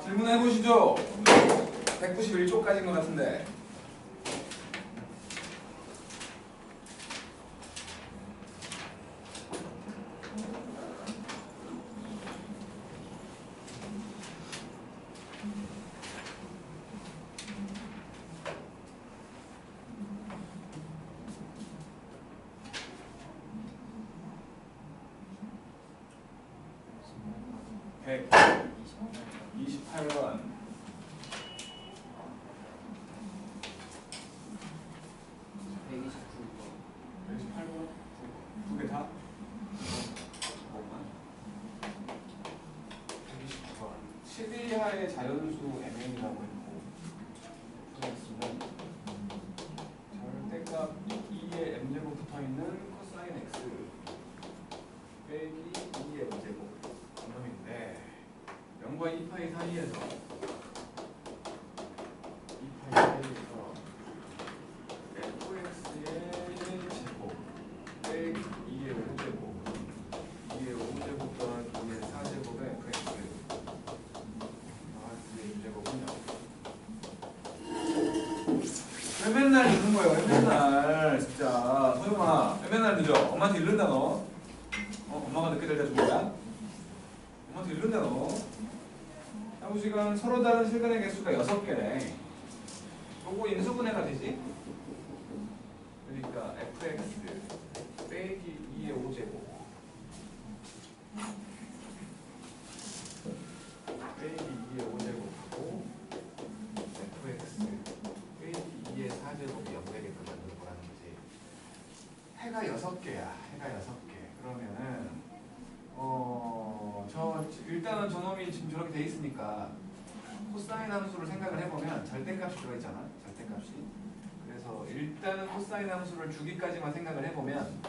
질문해 보시죠. 191쪽까지인 것 같은데. 백 28번. 128번. 두 개 다? 129번. 7 이하의 자연수 mn이라고 했고, 그랬으면 절대값 2의 m제곱 붙어있는 코사인 x 빼기 2의 m제곱 이놈인데 0과 2파이 사이에서 2파이 사이에서 fx의 제곱 빼기 2의 5제곱 2의 5제곱 더하기 2의 4제곱의 fx 더하기 2의 6제곱은요. 왜 맨날 늦는 거예요? 왜 맨날 진짜 소영아 왜 맨날 늦어? 엄마한테 이른다 너. 엄마가 늦게 잘 자준 거야? 엄마한테 이른다 너. 사고시간 서로 다른 실근의 개수가 6개래. 요거 인수분해가 되지? 그러니까 fx 빼기 2의 5제곱 빼기 2의 5제곱하고 fx 빼기 2의 4제곱이 0되게끔 만드는 거라는 거지. 해가 6개야. 해가 6개. 그러면은 일단은 저놈이 지금 저렇게 돼 있으니까 코사인 함수를 생각을 해보면 절대값이 들어있잖아. 절대값이. 그래서 일단은 코사인 함수를 주기까지만 생각을 해보면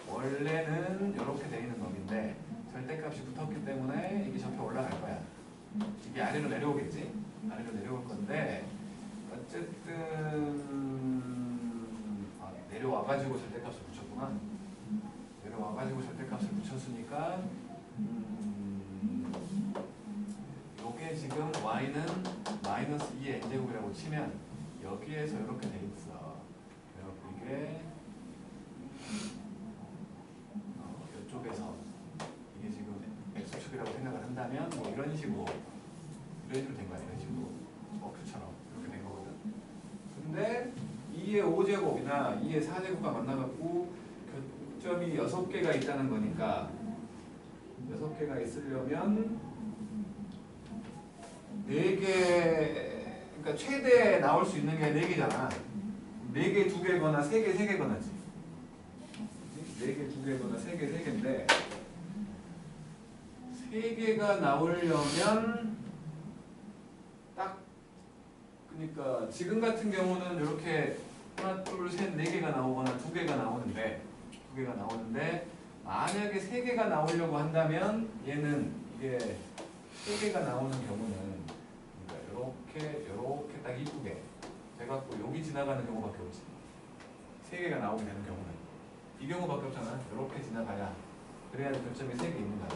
원래는 이렇게 돼 있는 놈인데 절대값이 붙었기 때문에 이게 접혀 올라갈 거야. 이게 아래로 내려오겠지. 아래로 내려올 건데 어쨌든 내려와가지고 절대값을 붙였구만. 내려와가지고 절대값을 붙였으니까 요게 지금 y는 마이너스 2의 n제곱이라고 치면 여기에서 이렇게 돼 있어. 그래갖고 이게 이쪽에서 이게 지금 x축이라고 생각을 한다면 뭐 이런 식으로 된 거야. 이런 식으로 X처럼 이렇게 된 거거든. 근데 2의 5제곱이나 2의 4제곱과 만나갖고 교점이 6개가 있다는 거니까 6개가 있으려면 4개, 그러니까 최대 나올 수 있는 게 4개잖아. 4개 2개거나 3개 3개거나지. 4개 2개거나 3개 3개인데 3개가 나오려면 딱 그러니까 지금 같은 경우는 이렇게 하나 둘 셋 4개가 나오거나 2개가 나오는데 만약에 3개가 나오려고 한다면 얘는 이게 3개가 나오는 경우는 이렇게 딱 이쁘게 돼갖고 여기 지나가는 경우밖에 없지. 3개가 나오게 되는 경우는 이 경우밖에 없잖아. 이렇게 지나가야 그래야 교점이 3개 있는 거야.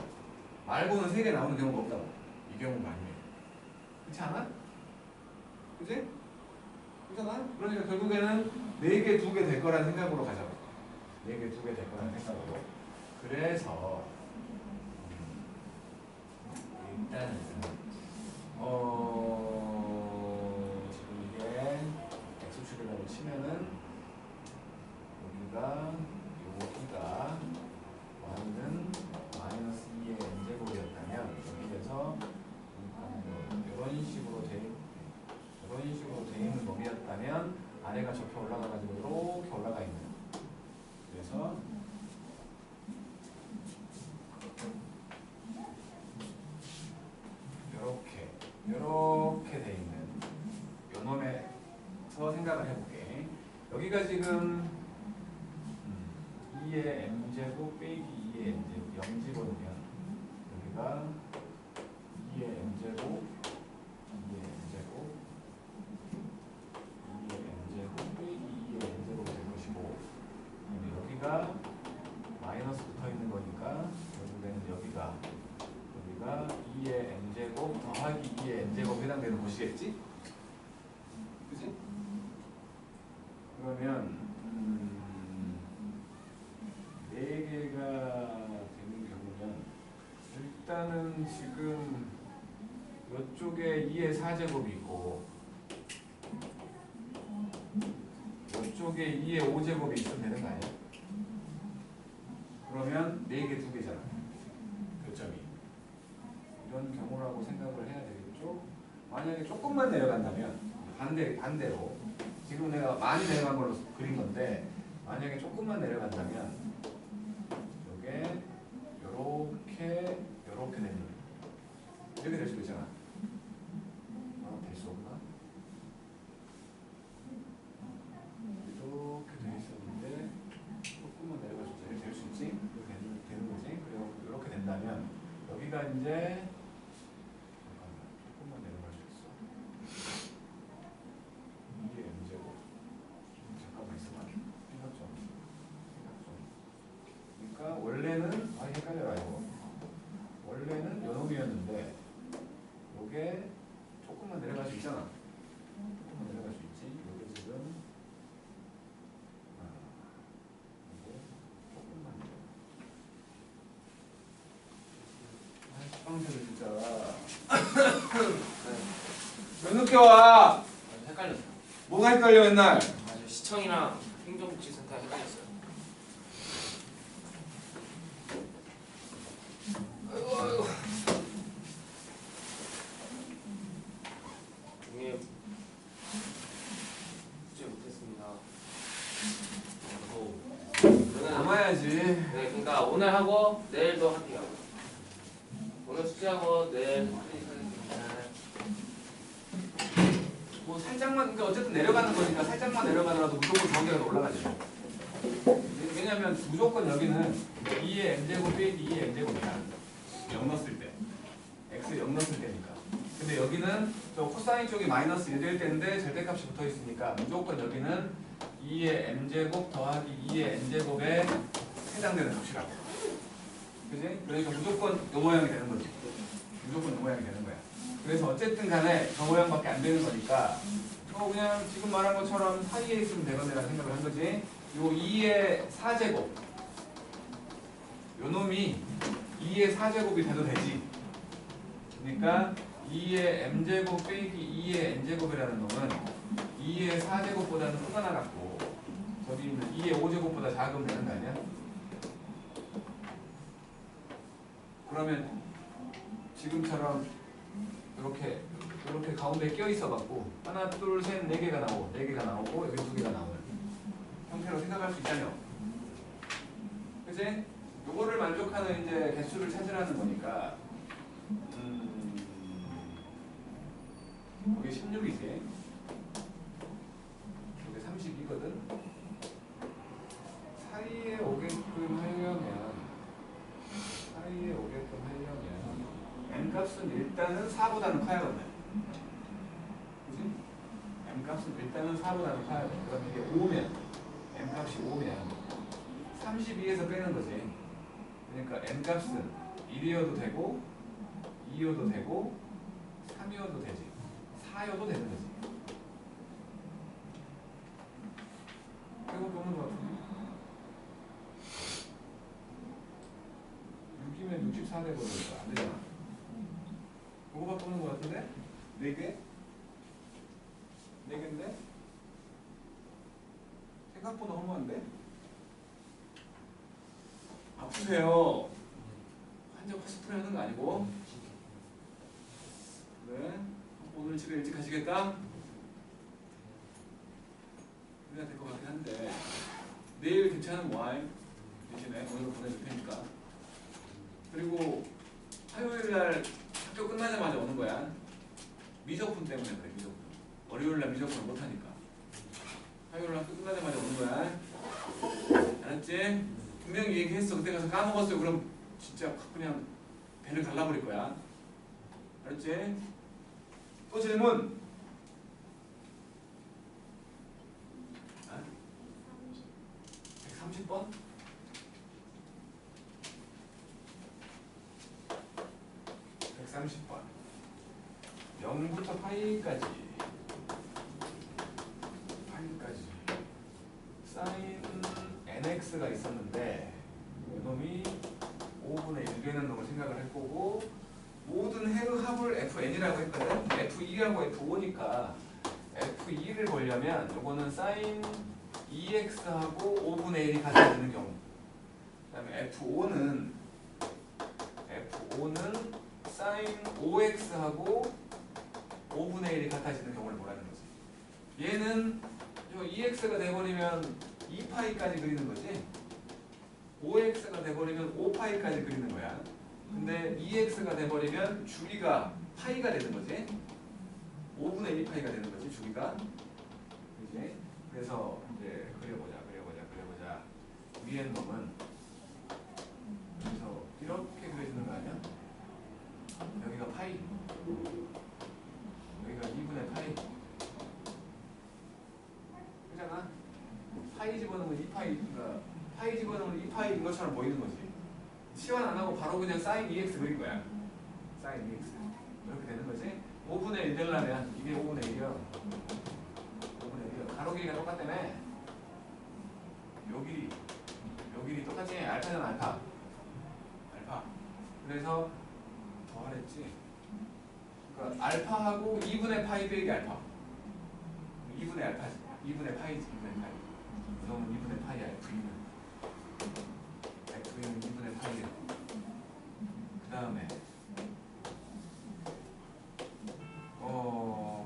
말고는 3개 나오는 경우가 없다고. 이 경우가 아니에요. 그렇지 않아? 그치? 그렇잖아? 그러니까 결국에는 4개 2개 될 거라는 생각으로 가자고. 4개 2개 될 거라는 생각으로. 그래서 일단은 지금 이게 x축이라고 치면은 여기가 y는 마이너스 2의 n제곱이었다면 여기에서 이런 식으로 돼 있는 놈이었다면 아래가 접혀 올라가가지고 이렇게 올라가 있는. 그래서 이렇게 돼 있는 요 놈에서 생각을 해볼게. 여기가 지금 2의 m제곱 빼기 2의 n제곱 0지거든요. 여기가 2의 m제곱 2의 m제곱 2의 m제곱 빼기 2의 n제곱이 될 것이고 여기가 마이너스 붙어있는 거니까 결국에는 여기가 2의 n제곱 더하기 2의 2의 n제곱에 해당되는 곳이겠지? 그치? 그러면 4개가 되는 경우면 일단은 지금 이쪽에 2의 4제곱이 있고 이쪽에 2의 5제곱이 있으면 되는 거 아니야? 그러면 4개 2개잖아. 교점이. 이런 경우라고 생각을 해야 되겠죠? 만약에 조금만 내려간다면 반대로 지금 내가 많이 내려간 걸로 그린 건데 만약에 조금만 내려간다면 이게 요렇게 되는 거예요. 이렇게 될 수도 있잖아. 될 수 없나? 이렇게 돼 있었는데 조금만 내려가서 이렇게 될 수 있지? 이렇게 되는 거지? 그리고 이렇게 된다면 여기가 이제 잠깐만 조금만 내려갈 수 있어. 이게 문제고 잠깐만 있어봐. 생각 좀. 그러니까 원래는 헷갈려라 이거. 원래는 요놈이었는데 요게 조금만 내려갈 수 있잖아. 조금만 내려갈 수 있지. 요게 지금 이게 조금만 내려가. 빵새를 진짜. 왜 늦게 와? 헷갈렸어요. 뭐가 헷갈려 맨날? 맞아요. 시청이랑 행정복지센터 헷갈렸어요. 아이고. 이게 숙제 못했습니다. 저는 남아야지. 네, 그러니까 오늘 하고 내일도 할게요. 오늘 숙제하고 내일 하겠습니다. 뭐 살짝만 그러니까 어쨌든 내려가는 거니까 살짝만 내려가더라도 무조건 정계가 올라가죠. 왜냐면 무조건 여기는 2의 n제곱 빼기 2의 n제곱이야. 0 넣었을 때. x 0 넣었을 때니까. 근데 여기는 저 코사인 쪽이 마이너스 1될 때인데 절대값이 붙어 있으니까 무조건 여기는 2의 m제곱 더하기 2의 n제곱에 해당되는 값이라고. 그지? 그러니까 무조건 요 모양이 되는 거지. 무조건 요 모양이 되는 거야. 그래서 어쨌든 간에 저 모양밖에 안 되는 거니까 그냥 지금 말한 것처럼 사이에 있으면 되겠네라는 생각을 한 거지. 요 2의 4제곱 요 놈이 2의 4제곱이 돼도 되지. 그러니까 2의 m제곱 빼기 2의 n제곱이라는 놈은 2의 4제곱보다는 크거나 같고 저기 있는 2의 5제곱보다 작으면 되는 거 아니야? 그러면 지금처럼 이렇게 가운데 껴 있어 갖고 하나, 둘, 셋, 4개가 나오고 여기 2개가 나오는 형태로 생각할 수 있잖아요. 그치? 요거를 만족하는 이제 개수를 찾으라는 거니까 여기 16이지. 여기 32거든. 사이에 오게끔 하려면 n값은 일단은 4보다는 커야겠네. 그치? n값은 일단은 4보다는 커야 돼. 그럼 이게 5면 n값이 5면 32에서 빼는 거지. 그러니까 n값은 1이어도 되고 2이어도 되고 3이어도 되지. 4이어도 되는 거지. 이거 보는 거 같은데 6이면 64 되거든요. 안 되잖아. 그거밖에 없는 것 같은데? 4개? 4개인데? 생각보다 허무한데? 아프세요. 한적 80% 하는 거 아니고? 그래? 오늘 집에 일찍 가시겠다? 그래야 될 것 같긴 한데 내일 괜찮은 와인 대신에 오늘로 보내줄 테니까. 그리고 화요일날 학교 끝나자마자 오는 거야. 미적분 때문에 그래. 미적분. 월요일날 미적분을 못하니까 화요일날 학교 끝나자마자 오는 거야. 알았지? 분명히 얘기했어. 그때 가서 까먹었어요. 그럼 진짜 그냥 배를 갈라버릴 거야. 알았지? 또 질문. 130번? 130번. 0부터 파이까지 사인 nx가 있었는데 이놈이 5분의 1 되는 놈을 생각을 할 거고 모든 해의 합을 fn이라고 했거든. f2하고 f5니까 f2를 보려면 요거는 사인 2x하고 5분의 1이 같아지는 경우, 그 다음에 f5는 사인 5x하고 5분의 1이 같아지는 경우를 보라는 거지. 얘는 요 2x가 돼버리면 2파이까지 그리는 거지. 5x가 돼버리면 5파이까지 그리는 거야. 근데 2x가 돼버리면 주기가 파이가 되는 거지. 5분의 1파이가 되는 거지, 주기가. 그지? 그래서 이제 그려보자. 위에 놈은 그래서 이렇게 그려지는 거 아니야? 여기가 파이, 여기가 2분의 파이. 그잖아? 파이 집어넣으면 2파이가 파이 집어넣으면 2파이인 것처럼 보이는 거지. 치환 안 하고 바로 그냥 사인 2x 그린 거야. 사인 2x. 이렇게 되는 거지. 5분의 1 되려면 이게 5분의 1이요. 5분의 1이요. 가로 길이가 똑같다며. 요 길이 똑같지. 알파잖아, 알파. 그래서 더 하랬지. 그러니까 알파하고 2분의 파이 빼기 알파. 2분의 알파지. 2분의 파이지. 2분의 파이. 이놈은 2분의 파이야. F는 2분의 파이야. 그 다음에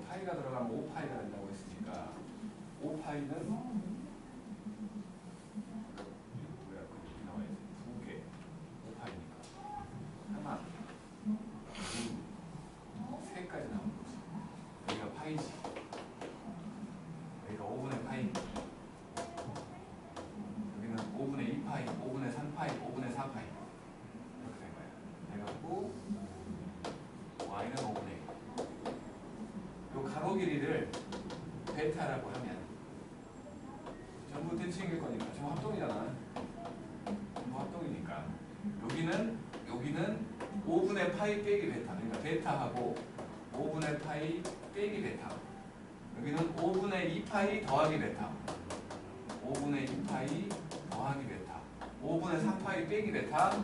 파이가 들어가면 5파이가 된다고 했으니까 5파이는 길이를 베타라고 하면 전부 대칭일 거니까 전부 합동이잖아. 전부 합동이니까 여기는 5분의 파이 빼기 베타. 그러니까 베타하고 5분의 파이 빼기 베타. 여기는 5분의 2파이 더하기 베타. 5분의 2파이 더하기 베타. 5분의 3파이 빼기 베타.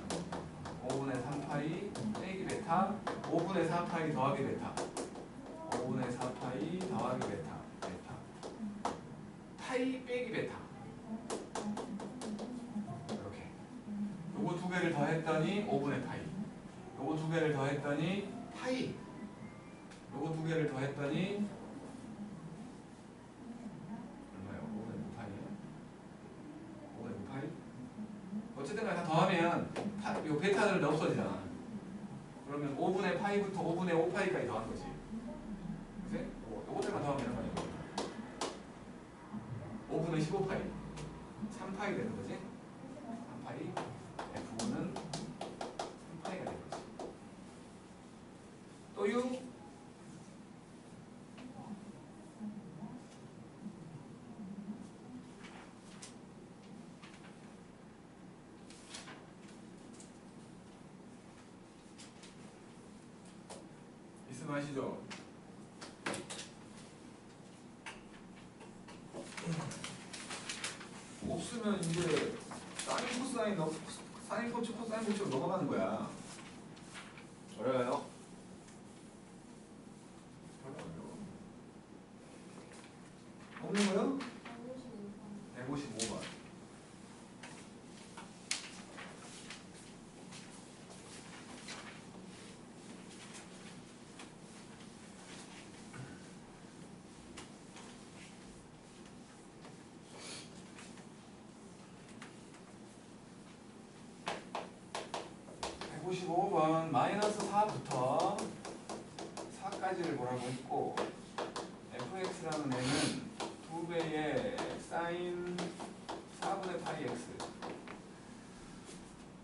5분의 3파이 빼기 베타. 5분의 4파이 더하기 베타. 5분의 4파이 더하기 베타. 파이 빼기 베타. 이렇게. 요거 두 개를 더했더니 5분의 파이. 요거 두 개를 더했더니 파이. 요거 두 개를 더했더니 얼마예요? 5분의 9파이요? 5분의 9파이? 어쨌든 간에 다 더하면 요 베타들은 없어지잖아. 그러면 5분의 파이부터 5분의 5파이까지 더한 거지. 그치? 요것들만 더하면 되는 거 아니야? 5분의 15파이 3파이 되는 거지? 3파이 F5는 3파이가 되는 거지. 또 U 있으면 하시죠. 없으면 이제 사인 코사인 사인 코치 코사인 코치로 넘어가는 거야. 어려워요? 없는 거요? 155번. (155번) 마이너스 4부터 4까지를 보라고 했고 fx라는 애는 2배의 사인 4분의 파이 x.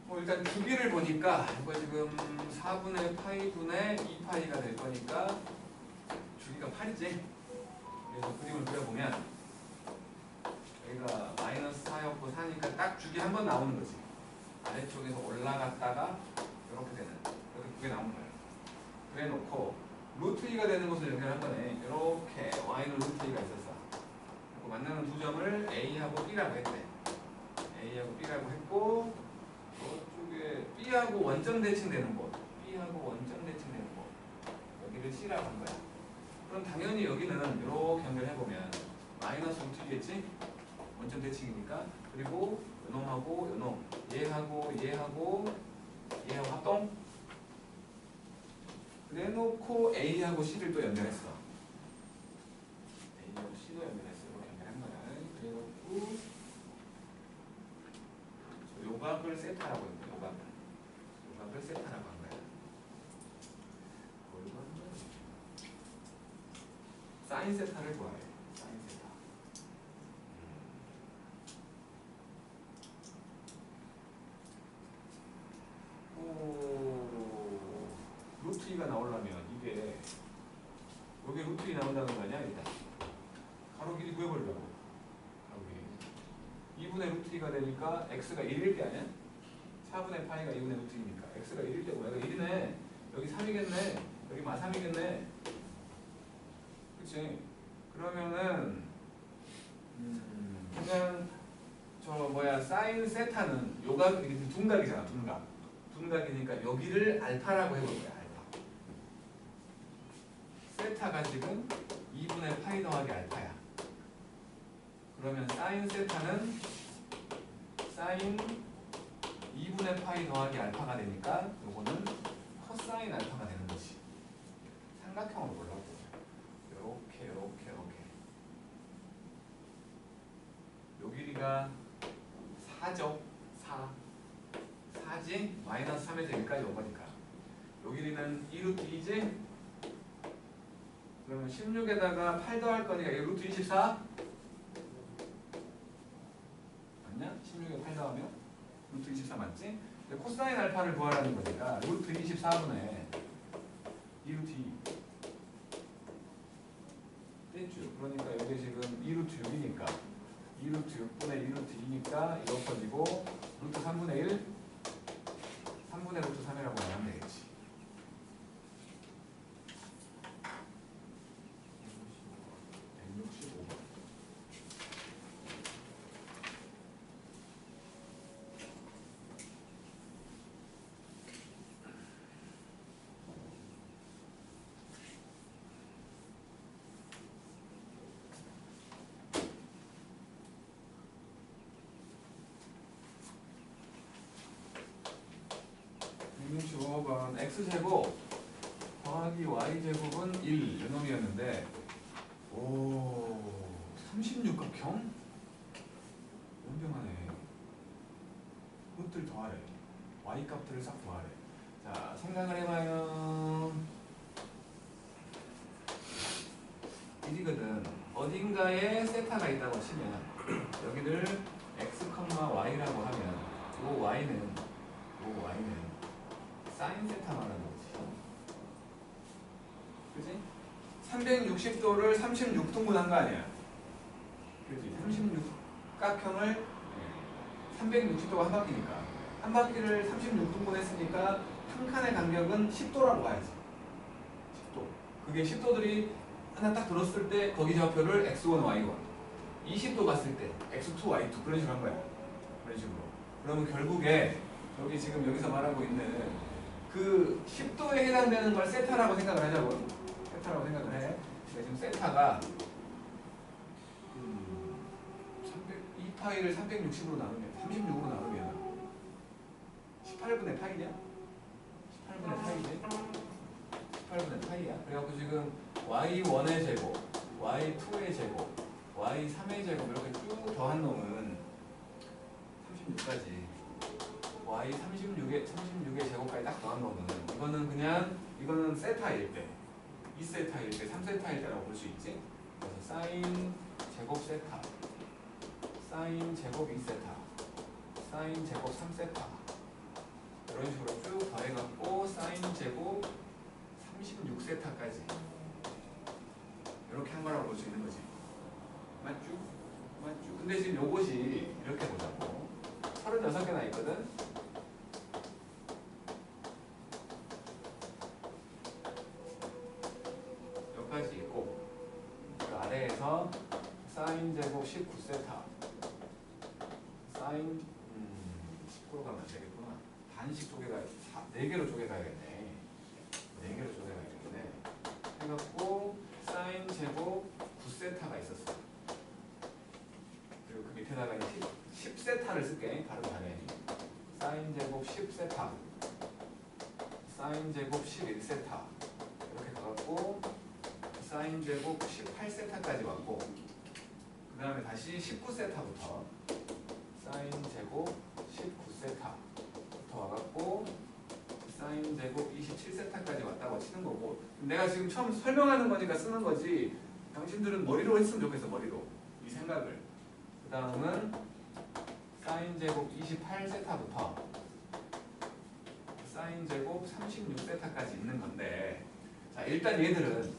뭐 일단 주기를 보니까 이거 지금 4분의 파이 분의 2파이가 될 거니까 주기가 8이지. 그래서 그림을 그려보면 여기가 마이너스 4였고 4니까 딱 주기 한 번 나오는 거지. 아래쪽에서 올라갔다가 이렇게 되는, 이렇게 두 개 나오는 거예요. 그래 놓고 루트 2가 되는 것을 연결한 거네. 이렇게 y는 루트 2가 있었어. 그리고 만나는 두 점을 a하고 b라고 했대. a하고 b라고 했고 저쪽에 b하고 원점 대칭되는 곳, b하고 원점 대칭되는 곳 여기를 c라고 한 거야. 그럼 당연히 여기는 이렇게 연결해보면 마이너스 루트 2겠지? 원점 대칭이니까. 그리고 요놈하고 요놈, 얘하고 얘하고 얘하고 합동. 그래놓고 A하고 C를 또 연결했어. A하고 C도 연결했어. 이렇게 연결한 거야. 그래놓고 요각을 세타라고 했는데 요각을 세타라고 한 거야. 뭘로 한 거야? 사인 세타를 구하래. 사인 세타. 루트 2가 나오려면 이게 여기 루트 2 나온다는 거 아니야? 일단 가로 길이 구해보려고. 가로 길이 2분의 루트 2가 되니까 x가 1일 게 아니야? 4분의 파이가 2분의 루트 2니까 x가 1일 때고 얘가 1이네. 여기 3이겠네. 여기 마 3이겠네. 그치? 그러면은 그냥 저 뭐야 사인 세타는 요각 이게 둔각이잖아. 둔각이니까 여기를 알파라고 해볼 거야. 알파. 세타가 지금 2분의 파이 더하기 알파야. 그러면 사인 세타는 사인 2분의 파이 더하기 알파가 되니까 요거는 코사인 알파가 되는 거지. 삼각형으로 보려고. 요렇게 요 길이가 4죠. 4지? 마이너스 3에서 여기까지 온 거니까. 요 길이는 2루트 2지? 그러면 16에다가 8 더할 거니까 이게 루트 24? 맞냐? 16에 8 더하면? 루트 24 맞지? 근데 코사인 알파를 구하라는 거니까 루트 24분의 2루트 2 됐죠? 그러니까 여기 지금 2루트 6이니까 2루트 6분의 2루트 2니까 이거 퍼지고 루트 3분의 1 3분의 루트 3이라고 말하면 되겠지. 165번. 번 x제곱 더하기 y제곱은 1 이놈이었는데 오 36각형? 연병하네. 그것들 더하래. y값들을 싹 더하래. 자 생각을 해봐요. 1이거든. 어딘가에 세타가 있다고 치면 여기를 x, y라고 하면 요 y는 사인 세타 말하는 거지. 그지? 360도를 36등분한 거 아니야. 그지? 36각형을 360도가 한 바퀴니까 한 바퀴를 36등분 했으니까 한 칸의 간격은 10도라고 봐야지. 10도. 그게 10도들이 하나 딱 들었을 때 거기 좌표를 x1, y1 20도 갔을 때 x2, y2 그런 식으로 한 거야. 그런 식으로. 그러면 결국에 여기 지금 여기서 말하고 있는 그 10도에 해당되는 걸 세타라고 생각을 하자고. 세타라고 생각을 해. 지금 세타가 300, 이 파이를 360으로 나누면 36으로 나누면 18분의 파이냐? 18분의 파이지? 18분의 파이야. 그래갖고 지금 y1의 제곱, y2의 제곱, y3의 제곱 이렇게 쭉 더한 놈은 36까지 y 36의 제곱까지 딱 더한 놈은 이거는 그냥 이거는 세타일 때 2세타일 때 3세타일 때라고 볼 수 있지. 그래서 사인 제곱 세타, 사인 제곱 2세타, 사인 제곱 3세타 이런 식으로 쭉 더해갖고 사인 제곱 36세타까지 이렇게 한 거라고 볼 수 있는 거지. 맞죠? 맞죠? 근데 지금 요것이 이렇게 보자고 36개나 있거든? 그래서 사인 제곱 19세타 사인 10으로 가면 안 되겠구나. 단식 쪼개가 4개로 쪼개가야겠네. 4개로 쪼개가야겠네. 해갖고 사인 제곱 9세타가 있었어. 그리고 그 밑에다가 10세타를 쓸게. 바로 당연히. 사인 제곱 10세타 사인 제곱 11세타 이렇게 가갖고 사인 제곱 18세타까지 왔고 그 다음에 다시 19세타부터 사인 제곱 19세타부터 와갖고 사인 제곱 27세타까지 왔다고 치는 거고 내가 지금 처음 설명하는 거니까 쓰는 거지 당신들은 머리로 했으면 좋겠어. 머리로 이 생각을. 그 다음은 사인 제곱 28세타부터 사인 제곱 36세타까지 있는 건데 자 일단 얘들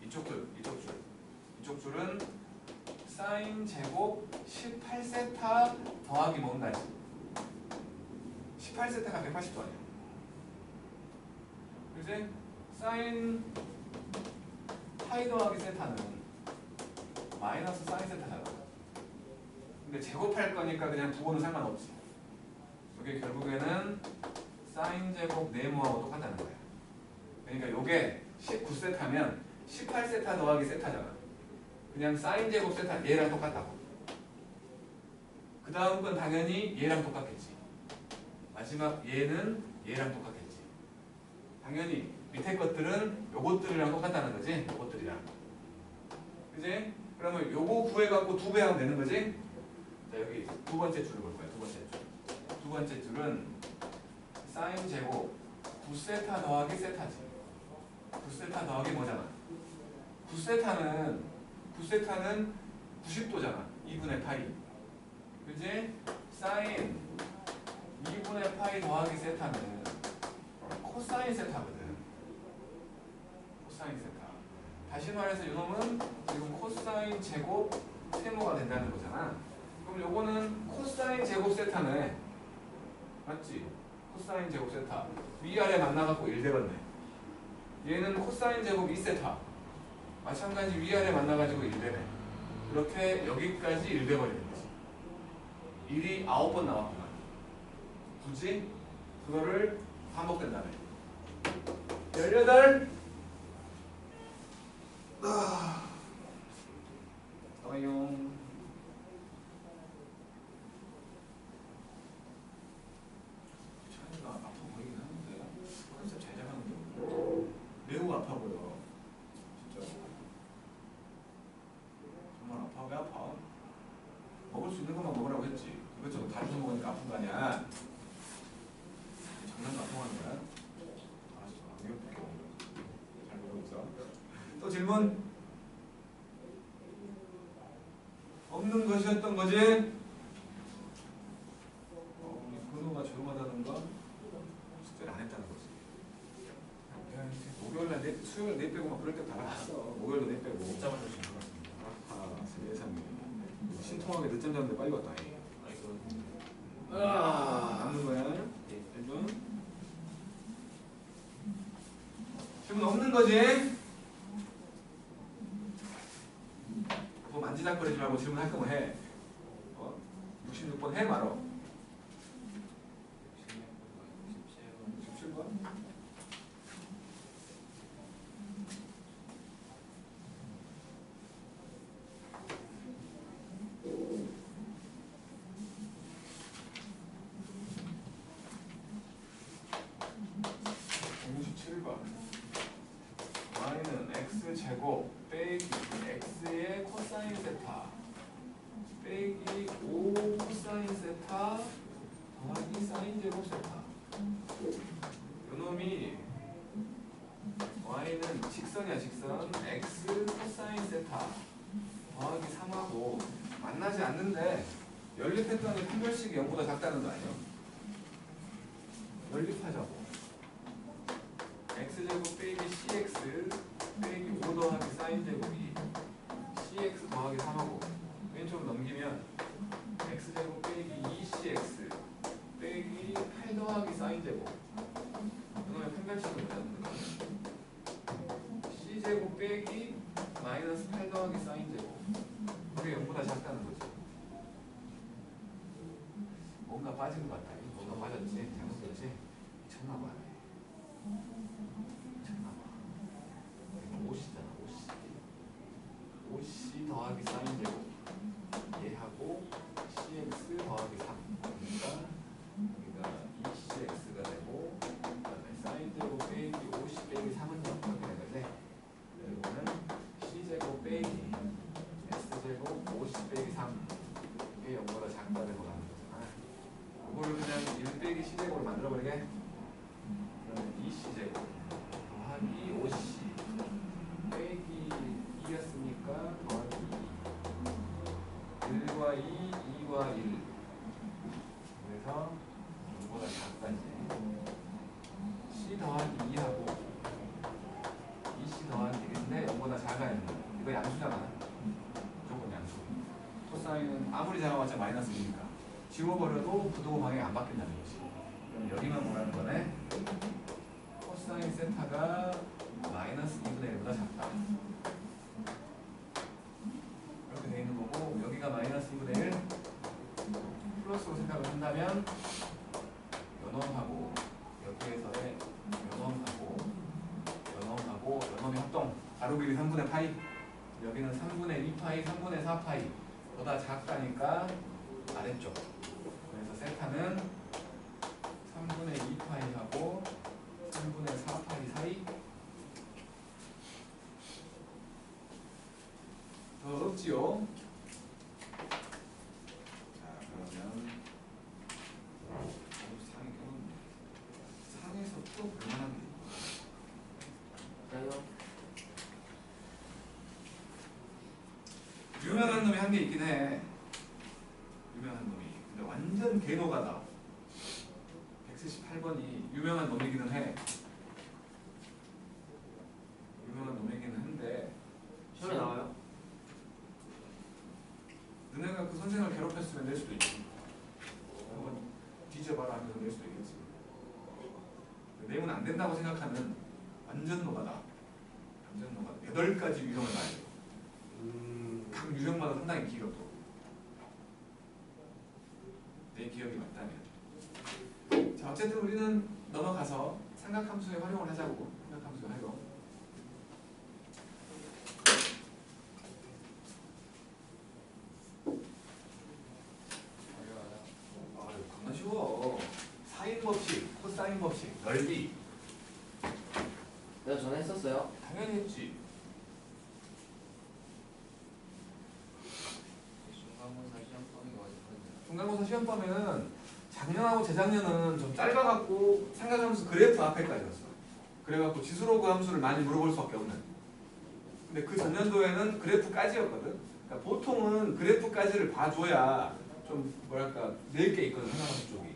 이쪽 줄은 사인 제곱 18세타 더하기 뭔가지 18세타가 180도 아니야. 그지? 사인 파이 더하기 세타는 마이너스 사인 세타잖아. 근데 제곱할 거니까 그냥 부호는 상관없지. 이게 결국에는 사인 제곱 네모하고 똑같다는 거야. 그러니까 요게 19세타면 18세타 더하기 세타잖아. 그냥 사인 제곱 세타 얘랑 똑같다고. 그 다음 건 당연히 얘랑 똑같겠지. 마지막 얘는 얘랑 똑같겠지. 당연히 밑에 것들은 요것들이랑 똑같다는 거지. 요것들이랑. 그지? 그러면 요거 구해갖고 2배 하면 되는 거지? 자 여기 두 번째 줄을 볼 거야. 두 번째 줄은 사인 제곱 9세타 더하기 세타지. 9세타 더하기 뭐잖아? 9세타는 90도잖아. 2분의 파이. 그지? 사인 2분의 파이 더하기 세타는 코사인 세타거든. 코사인 세타. 다시 말해서 이놈은 지금 코사인 제곱 세모가 된다는 거잖아. 그럼 요거는 코사인 제곱 세타네. 맞지? 코사인 제곱 세타. 위아래 만나갖고 1 되겠네. 얘는 코사인 제곱 2세타. 마찬가지 위아래 만나가지고 1 되네. 그렇게 여기까지 1 돼버리는 거지. 1이 9번 나왔구나. 굳이? 그거를 반복된다네. 18. 어용. 차이가 아파 보이긴 하는데 컨셉 잘 잡았는데 매우 아파 보여. 진짜 정말 아파. 왜 아파? 먹을 수 있는 것만 먹으라고 했지. 이것저것 다 주워 먹으니까 아픈 거 아니야. 장난도 안 통하는 거야. 알았어. 안경 벗겨. 잘 보고 있어. 또 질문? 없는 것이었던 거지? 근호가 조용하다는 건 숙제를 안 했다는 거지. 목요일날 수요일 내 빼고 막 그럴 때 다 알았어. 목요일도 내 빼고. 진짜 많이 오신 것 같습니다. 아, 세상에. 신통하게 늦잠 잤는데 빨리 왔다. 남는 거야? 1분. 질문 없는 거지? 뭐 만지작거리지 말고 질문할 거면 해. 66번 해 말어. 67번? y는 x제곱 빼기 x의 코사인 세타 빼기 5 코사인 세타 더하기 사인 제곱 세타. 요놈이 y는 직선이야. 직선 x 코사인 세타 더하기 3하고 만나지 않는데 연립했더니 판별식이 0보다 작다는 거 아니야? 연립하자고. x제곱 빼기 cx 빼기 5 더하기 사인 제곱이 cx 더하기 3하고 왼쪽으로 넘기면 x제곱 빼기 2cx 빼기 8 더하기 사인 제곱. 그러면 판별식은 뭐냐면 c제곱 빼기 마이너스 8 더하기 사인 제곱. 그게 0보다 작다는 거지. 뭔가 빠진 것 같다. 뭔가 빠졌지? 잘못됐지? 미쳤나 봐. 미쳤나 봐. 이거 5c잖아. 5c. 5c 더하기 사인 제곱. 얘하고 cx 더하기 3. 그러니까 여기가 2cx가 되고 그다음에 사인 제곱 빼기 50 빼기 3은 이렇게 되는 거지. 그리고는 c제곱 빼기 s제곱 50 빼기 3. 이게 0보다 작다 되고 가는 거잖아. 이거를 그냥 1 빼기 c제곱으로 만들어버리게. 그러면 2c제곱 더하기 5c 빼기 2였으니까 더하기 1과 2, 2과 1. 그래서 0보다 작다지. c 더하기 2하고 2c 더하기 1인데 0보다 작아야 된다. 이거 양수잖아. 무조건 양수. 코사인은 아무리 작아봤자 마이너스 1이니까 지워버려도 부도 방향이 안 바뀐다는 거지. 그럼 여기만 뭐라는 거네? 코사인 세타가 마이너스 2분의 1보다 작다. 이렇게 돼 있는 거고, 여기가 마이너스 2분의 1 플러스로 생각을 한다면 연원하고 여기에서의 연원하고 연원의 합동 가로 길이 3분의 파이, 여기는 3분의 2파이 3분의 4파이 보다 작다니까 아래쪽. 그래서 세타는 3분의 2파이하고 3분의 4파이 사이. 더 어렵지요? 자, 그러면 상이 껴놓네. 상에서 또 볼만한 게 그래요? 유명한 놈이 한 게 있긴 해. 유명한 놈이. 근데 완전 개노가다. 178번이 유명한 놈이기는 해. 유명한 놈이기는 한데 시험에 나와요? 너네가 그 선생을 괴롭혔으면 낼 수도 있지. 한번 뒤져봐라 하면서 낼 수도 있겠지. 내용은 안 된다고 생각하는 완전 노가다. 완전 노가다. 8가지 유형을 봐야 돼. 각 유형마다 상당히 길어 또. 내 기억이 맞다면. 자, 어쨌든 우리는 넘어가서 삼각함수의 활용을 하자고. 삼각함수의 활용. 아유, 겁나 쉬워. 사인 법칙, 코사인 법칙, 넓이. 내가 전에 했었어요. 당연히 했지. 중간고사 시험범위가 어디까지야? 중간고사 시험범위는 작년하고 재작년은 좀 짧아갖고 삼각함수 그래프 앞에까지였어. 그래갖고 지수로그 함수를 많이 물어볼 수밖에 없는. 근데 그 전년도에는 그래프까지였거든. 그러니까 보통은 그래프까지를 봐줘야 좀 뭐랄까 넓게 있거든, 삼각함수 쪽이.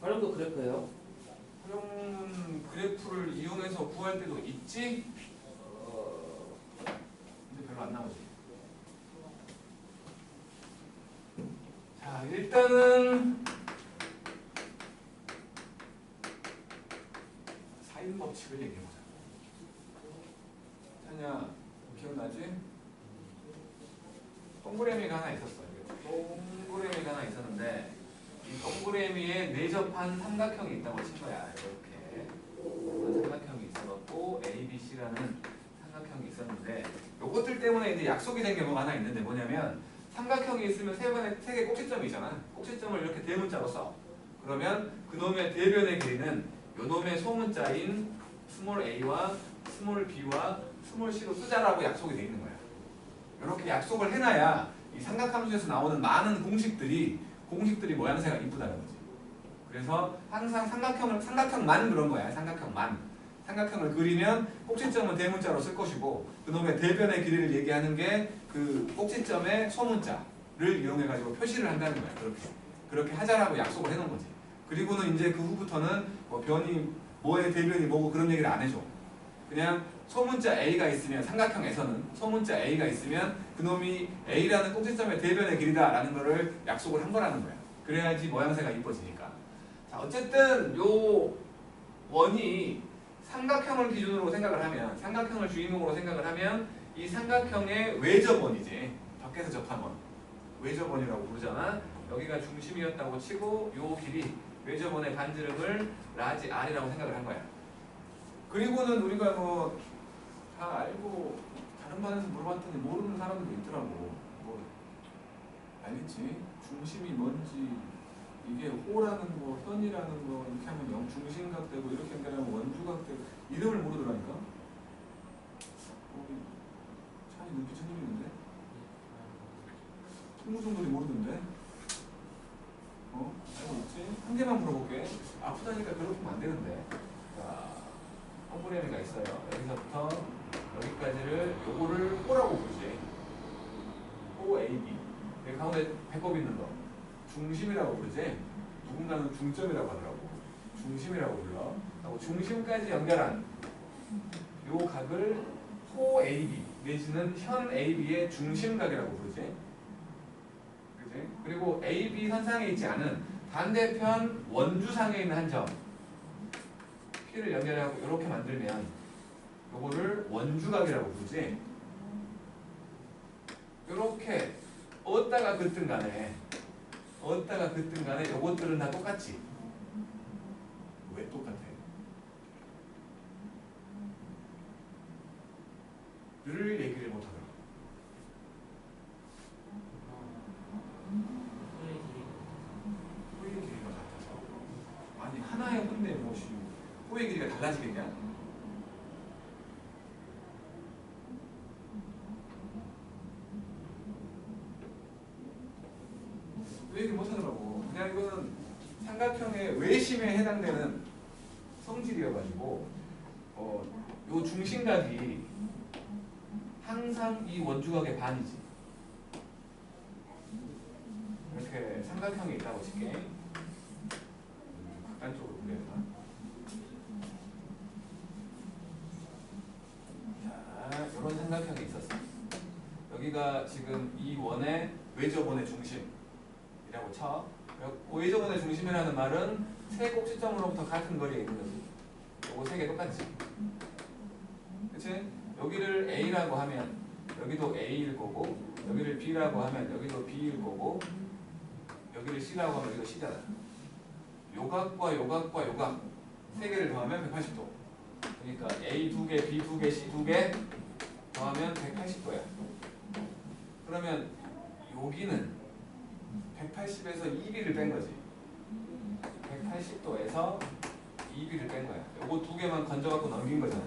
활용도 그래프예요? 활용 그래프를 이용해서 구할 때도 있지. 근데 별로 안 나오지. 자, 일단은 사인 법칙을 얘기해보자. 찬야, 기억나지? 동그라미가 하나 있었어. 동그라미가 하나 있었는데 이 동그라미에 내접한 삼각형이 있다고 친 거야. 이렇게 삼각형이 있어갖고 ABC라는 삼각형이 있었는데 요것들 때문에 이제 약속이 된 경우가 하나 있는데 뭐냐면 삼각형이 있으면 세 개 꼭지점이 있잖아. 꼭지점을 이렇게 대문자로 써. 그러면 그놈의 대변의 길이는 요놈의 소문자인 스몰 a와 스몰 b와 스몰 c로 쓰자라고 약속이 돼 있는 거야. 이렇게 약속을 해놔야 이 삼각함수에서 나오는 많은 공식들이 모양새가 이쁘다는 거지. 그래서 항상 삼각형만 그런 거야. 삼각형을 그리면 꼭지점은 대문자로 쓸 것이고 그놈의 대변의 길이를 얘기하는 게 그 꼭지점의 소문자를 이용해가지고 표시를 한다는 거야. 그렇게 하자라고 약속을 해놓은 거지. 그리고는 이제 그 후부터는 뭐 변이 뭐의 대변이 뭐고 그런 얘기를 안 해줘. 그냥 소문자 A가 있으면 삼각형에서는 소문자 A가 있으면 그놈이 A라는 꼭지점의 대변의 길이다라는 거를 약속을 한 거라는 거야. 그래야지 모양새가 이뻐지니까. 자, 어쨌든 요 원이 삼각형을 기준으로 생각을 하면, 삼각형을 주인공으로 생각을 하면 이 삼각형의 외접원이지. 밖에서 접한 원. 외접원이라고 부르잖아. 여기가 중심이었다고 치고 요 길이 외접원의 반지름을 라지 R이라고 생각을 한 거야. 그리고는 우리가 뭐 다 알고 다른 반에서 물어봤더니 모르는 사람도 있더라고. 뭐 알겠지? 중심이 뭔지 이게 호라는 거, 현이라는 거 이렇게 하면 영 중심각 되고 이렇게 연결하면 원주각 되고 이름을 모르더라니까. 찬이 눈빛 천일인데? 풍무정돌이 모르는데? 알고 있지? 한 개만 물어볼게. 아프다니까 괴롭히면 안 되는데. 자, 홈브레미가 있어요. 여기서부터 여기까지를 요거를 호라고 부르지. 호 AB. 여기 가운데 배꼽 있는 거. 중심이라고 부르지. 누군가는 중점이라고 하더라고. 중심이라고 불러. 하고 중심까지 연결한 요 각을 호 AB 내지는 현 AB의 중심각이라고 부르지. 그지? 그리고 AB 선상에 있지 않은 반대편 원주상에 있는 한 점 P를 연결하고 이렇게 만들면 요거를 원주각이라고 부르지. 요렇게 어디다가 긋든 간에 요것들은 다 똑같지. 왜 똑같아? 를 얘기를 못하더라. 호의 길이가 같아서. 아니 하나의 혼내 무엇이 호의 길이가 달라지겠냐? 왜 얘기를 못하더라고. 그냥 이거는 삼각형의 외심에 해당되는 성질이어가지고 요 중심각이 항상 이 원주각의 반이지. 이렇게 삼각형이 있다고 칠게. 안쪽으로 그려서. 자, 이런 삼각형이 있었어. 여기가 지금 이 원의 외접원의 중심이라고 쳐. 외접원의 중심이라는 말은 세 꼭지점으로부터 같은 거리에 있는 거지. 요거 세 개 똑같지. 그치? 여기를 A라고 하면 여기도 A일 거고, 여기를 B라고 하면 여기도 B일 거고, 여기를 C라고 하면 여기도 C잖아. 요각과 요각과 요각 세 개를 더하면 180도. 그러니까 A 두 개, B 두 개, C 두 개 더하면 180도야. 그러면 여기는 180에서 2B를 뺀 거지. 180도에서 2B를 뺀 거야. 요거 두 개만 건져갖고 넘긴 거잖아.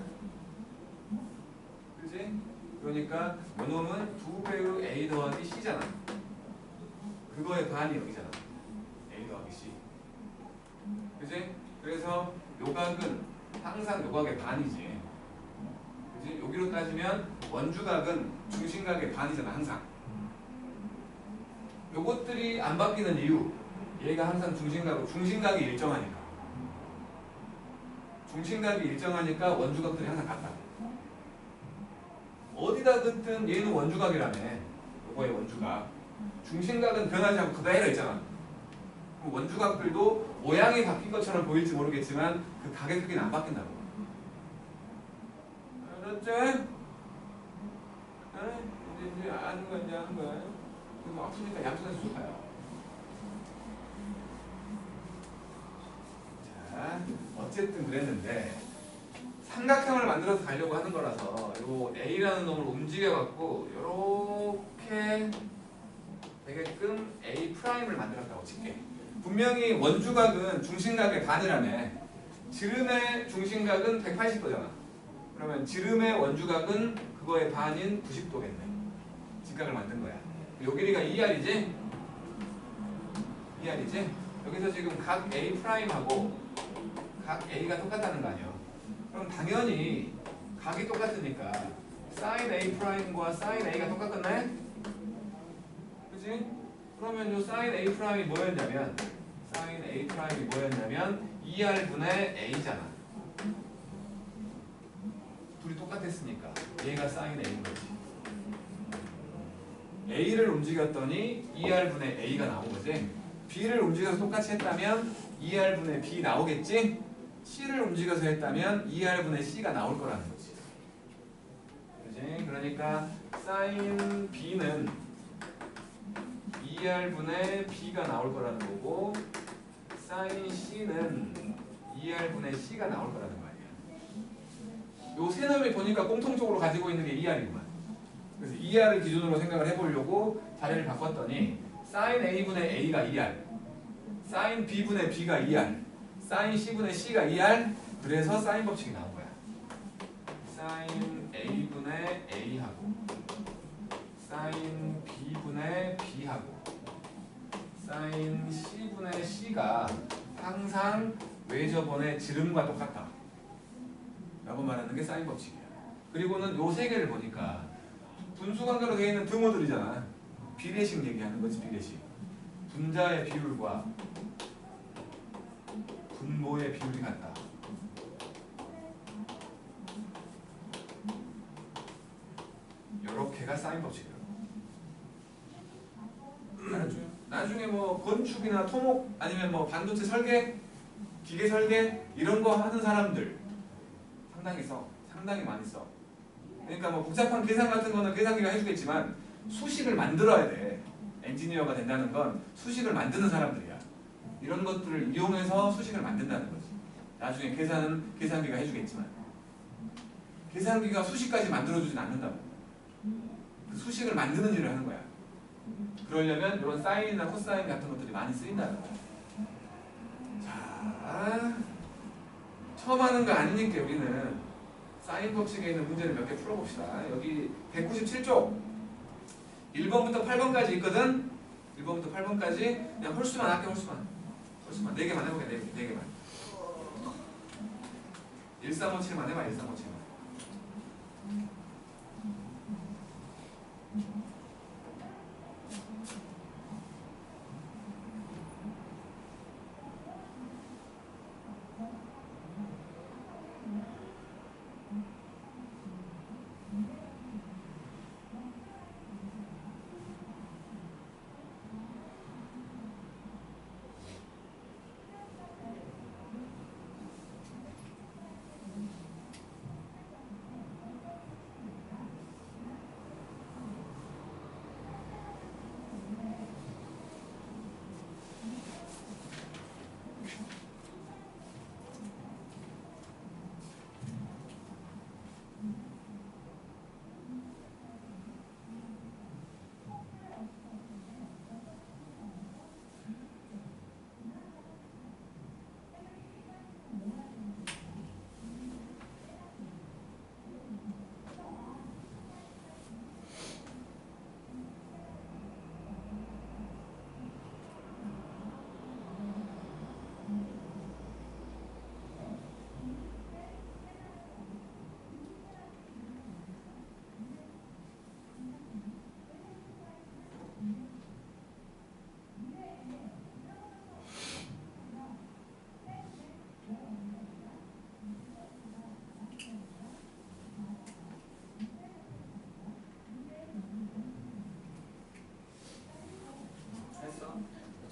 그지? 그러니까 요놈은 2배의 A 더하기 C잖아. 그거의 반이 여기잖아. A 더하기 C. 그지? 그래서 요각은 항상 요각의 반이지. 그지? 여기로 따지면 원주각은 중심각의 반이잖아. 항상. 요것들이 안 바뀌는 이유. 얘가 항상 중심각이 일정하니까. 중심각이 일정하니까 원주각들이 항상 같다. 어디다 긋든 얘는 원주각이라며. 요거의 원주각. 중심각은 변하지 않고 그대로 있잖아. 그럼 원주각들도 모양이 바뀐 것처럼 보일지 모르겠지만 그 각의 크기는 안 바뀐다고. 알았지? 이제 아는 거야, 이제 아는 거야. 그래서 아프니까 양손에서 giúp아요. 자, 어쨌든 그랬는데 삼각형을 만들어서 가려고 하는 거라서 요 A라는 놈을 움직여갖고 요렇게 되게끔 A'을 만들었다고 칠게. 분명히 원주각은 중심각의 반이라며. 지름의 중심각은 180도잖아. 그러면 지름의 원주각은 그거의 반인 90도겠네. 직각을 만든 거야. 요 길이가 2R이지? 2R이지? 여기서 지금 각 A'하고 각 A가 똑같다는 거 아니야. 그럼 당연히 각이 똑같으니까 sin A'과 sin A가 똑같겠네? 그치? 그러면 요 sin A'이 뭐였냐면 sin A'이 뭐였냐면 2R분의 A잖아. 둘이 똑같았으니까 얘가 sin A인 거지. A를 움직였더니 2R분의 A가 나온 거지. B를 움직여서 똑같이 했다면 2R분의 B 나오겠지? C를 움직여서 했다면 2R분의 C가 나올 거라는 거지. 그지? 그지? 그러니까 사인 B는 2R분의 B가 나올 거라는 거고 사인 C는 2R분의 C가 나올 거라는 거 아니야. 요 세 놈이 보니까 공통적으로 가지고 있는 게 2R이구만. 그래서 2R을 기준으로 생각을 해보려고 자리를 바꿨더니 사인 A분의 A가 2R, 사인 B분의 B가 2R, 사인 C분의 C가 2R. 그래서 사인 법칙이 나온 거야. 사인 A분의 A하고 사인 B분의 B하고 사인 C분의 C가 항상 외접원의 지름과 똑같다 라고 말하는 게 사인 법칙이야. 그리고는 요 세 개를 보니까 분수관계로 되어 있는 등호들이잖아. 비례식 얘기하는 거지. 비례식. 분자의 비율과 분모의 비율이 같다. 요렇게가 사인 법칙이라고. 나중에 뭐 건축이나 토목 아니면 뭐 반도체 설계, 기계 설계 이런 거 하는 사람들 상당히 써. 상당히 많이 써. 그러니까 뭐 복잡한 계산 같은 거는 계산기가 해주겠지만 수식을 만들어야 돼. 엔지니어가 된다는 건 수식을 만드는 사람들이야. 이런 것들을 이용해서 수식을 만든다는 거지. 나중에 계산은 계산기가 해주겠지만 계산기가 수식까지 만들어주진 않는다고. 그 수식을 만드는 일을 하는 거야. 그러려면 이런 사인이나 코사인 같은 것들이 많이 쓰인다는 거야. 자, 처음 하는 거 아니니까 우리는 사인 법칙에 있는 문제를 몇 개 풀어봅시다. 여기 197쪽 1번부터 8번까지 있거든. 1번부터 8번까지 그냥 홀수만 할게. 홀수만 4개만 해보게. 4개만 1357만 해봐. 1357만.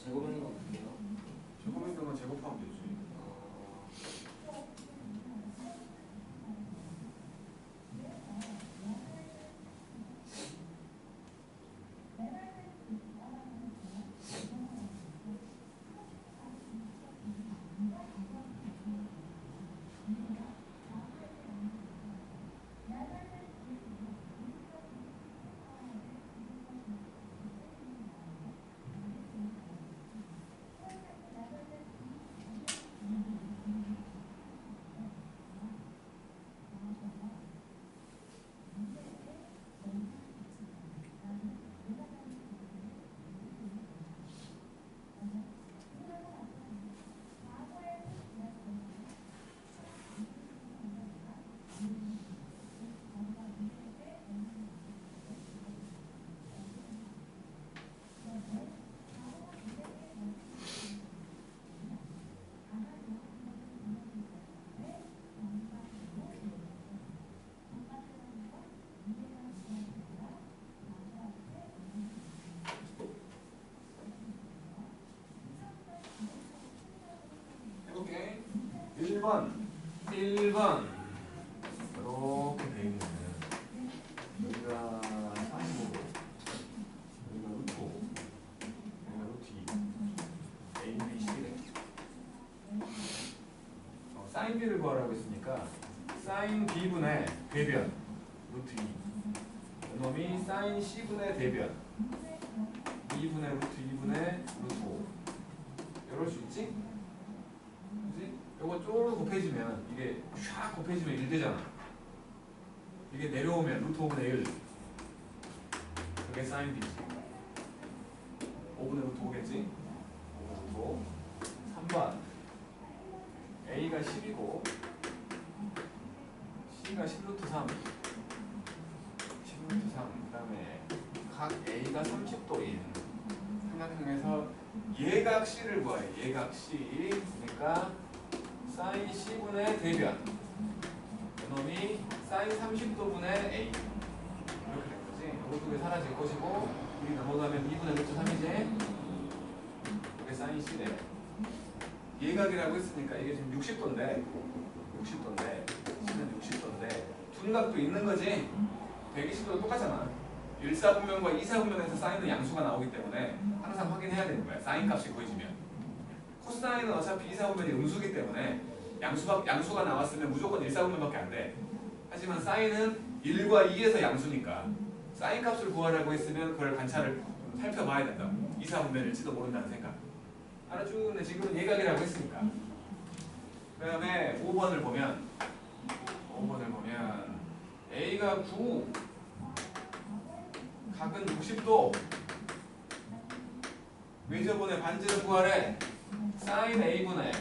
제곱하는 거 어떻게 해요? 제곱인 경우는 제곱하면 되지. 해볼게. 1번 이렇게 돼 있는 B를 구하라고 했으니까 사인 B분의 대변 루트 2 이놈이 사인 C분의 대변 2분의 루트 2분의 루트 5 이럴 수 있지? 그지? 요거 쪼르르 곱해지면 이게 샥 곱해지면 1 되잖아. 이게 내려오면 루트 5분의 1 그게 사인 B지. 5분의 루트 5겠지? 5분의 루트 5 3번 A가 10이고 C가 10루트 3 10루트 3 그 다음에 각 A가 30도인 삼각형에서 예각 C를 구해. 예각 C 그러니까 사인 C분의 대변 이놈이 사인 30도분의 A 이렇게 된 거지. 이거 두 개 사라질 것이고 여기 넘어가면 2분의 루트 3이지. 이게 사인 C래. 예각이라고 했으니까 이게 지금 60도인데 C는 60도인데 둔각도 있는 거지. 120도도 똑같잖아. 1사분면과 2사분면에서 사인은 양수가 나오기 때문에 항상 확인해야 되는 거야. 사인 값이 구해지면. 코사인은 어차피 2사분면이 음수기 때문에 양수가 나왔으면 무조건 1사분면밖에 안 돼. 하지만 사인은 1과 2에서 양수니까 사인 값을 구하라고 했으면 그걸 관찰을 살펴봐야 된다. 2사분면일지도 모른다는 생각. 알아주? 근데 지금은 예각이라고 했으니까. 그 다음에 5번을 보면 A가 9 각은 60도 외접분의 반지름 구하래. 사인 A분의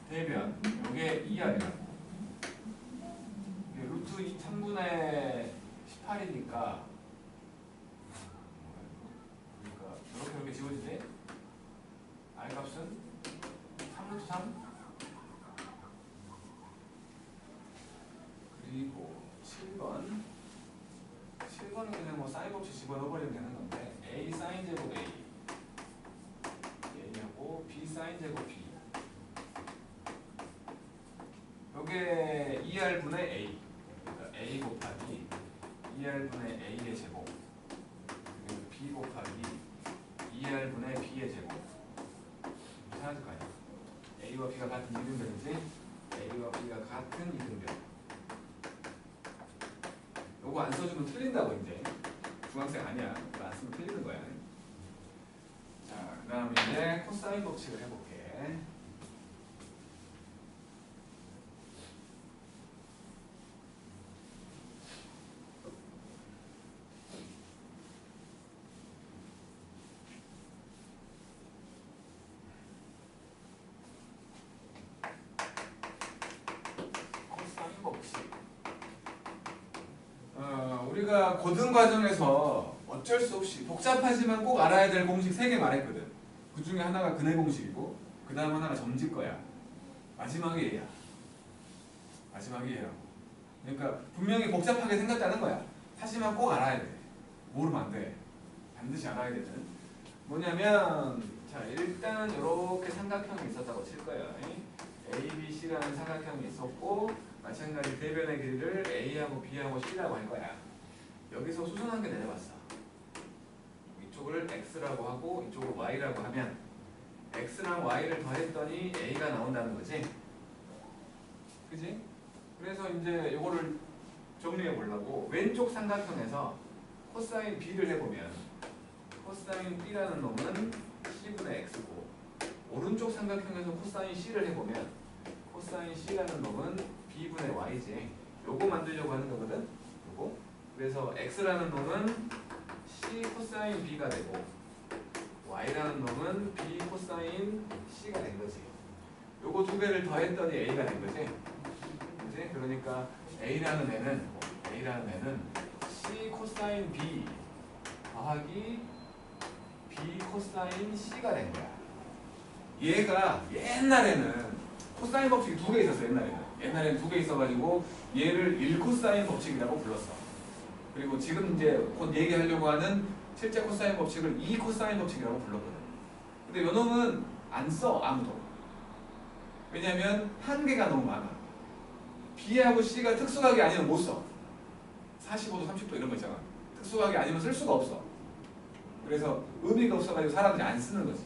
대변 요게 2R이라고. 루트 3분의 18이니까 그러니까 이렇게 지워지지? R 값은 3루트 3 그리고 7번은 그냥 뭐 사인 법칙 집어넣어버리면 되는 건데 A 사인 제곱 A하고 B 사인 제곱 B 요게 2R분의 A 그러니까 A 곱하기 2R분의 A의 제곱 그리고 B 곱하기 2R분의 B의 제곱 사라질 거 아니야. A와 B가 같은 이등변이지? A와 B가 같은 이등변. 요거 안 써주면 틀린다고 이제. 중학생 아니야. 이거 안 쓰면 틀리는 거야. 자, 그 다음에 이제 코사인 법칙을 해볼게. 우리가 고등 과정에서 어쩔 수 없이 복잡하지만 꼭 알아야 될 공식 3개 말했거든. 그 중에 하나가 근해 공식이고 그 다음 하나가 점집 거야. 마지막이 얘야. 마지막이 얘라고. 그러니까 분명히 복잡하게 생겼다는 거야. 하지만 꼭 알아야 돼. 모르면 안 돼. 반드시 알아야 되는. 뭐냐면 자 일단 이렇게 삼각형이 있었다고 칠 거야. ABC라는 삼각형이 있었고 마찬가지 대변의 길이를 A하고 B하고 C라고 할 거야. 여기서 수선한 게 내려봤어. 이쪽을 X라고 하고 이쪽을 Y라고 하면 X랑 Y를 더했더니 A가 나온다는 거지. 그지? 그래서 이제 이거를 정리해 보려고 왼쪽 삼각형에서 코사인 B를 해보면 코사인 B라는 놈은 C분의 X고 오른쪽 삼각형에서 코사인 C를 해보면 코사인 C라는 놈은 B분의 Y지. 요거 만들려고 하는 거거든. 요거. 그래서 X라는 놈은 C 코사인 B가 되고 Y라는 놈은 B 코사인 C가 된 거지. 요거 두 개를 더했더니 A가 된 거지. 그치? 그러니까 A라는 애는 C 코사인 B 더하기 B 코사인 C가 된 거야. 얘가 옛날에는 코사인 법칙이 2개 있었어. 옛날에는 2개 있어가지고 얘를 1코사인 법칙이라고 불렀어. 그리고 지금 이제 곧 얘기하려고 하는 실제 코사인 법칙을 2코사인 법칙이라고 불렀거든. 근데 요놈은 안 써 아무도. 왜냐면 한계가 너무 많아. B하고 C가 특수각이 아니면 못 써. 45도 30도 이런 거 있잖아. 특수각이 아니면 쓸 수가 없어. 그래서 의미가 없어가지고 사람들이 안 쓰는 거지.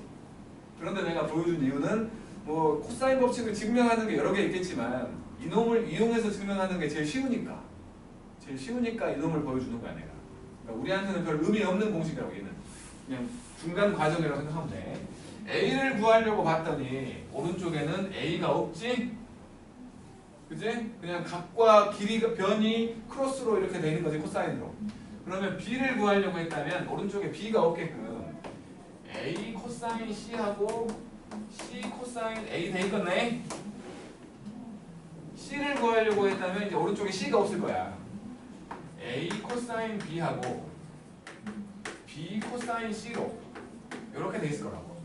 그런데 내가 보여준 이유는 뭐 코사인 법칙을 증명하는 게 여러 개 있겠지만 이놈을 이용해서 증명하는 게 제일 쉬우니까 이놈을 보여주는 거야 내가. 그러니까 우리한테는 별 의미 없는 공식이라고 얘는 그냥 중간 과정이라고 생각하면 돼. A를 구하려고 봤더니 오른쪽에는 A가 없지? 그지? 그냥 각과 길이가 변이 크로스로 이렇게 되는 거지 코사인으로. 그러면 B를 구하려고 했다면 오른쪽에 B가 없게끔 A 코사인 C하고 C 코사인 A 돼 있겠네? C를 구하려고 했다면 이제 오른쪽에 C가 없을 거야. A 코사인 B하고 B 코사인 C로 이렇게 돼 있을 거라고.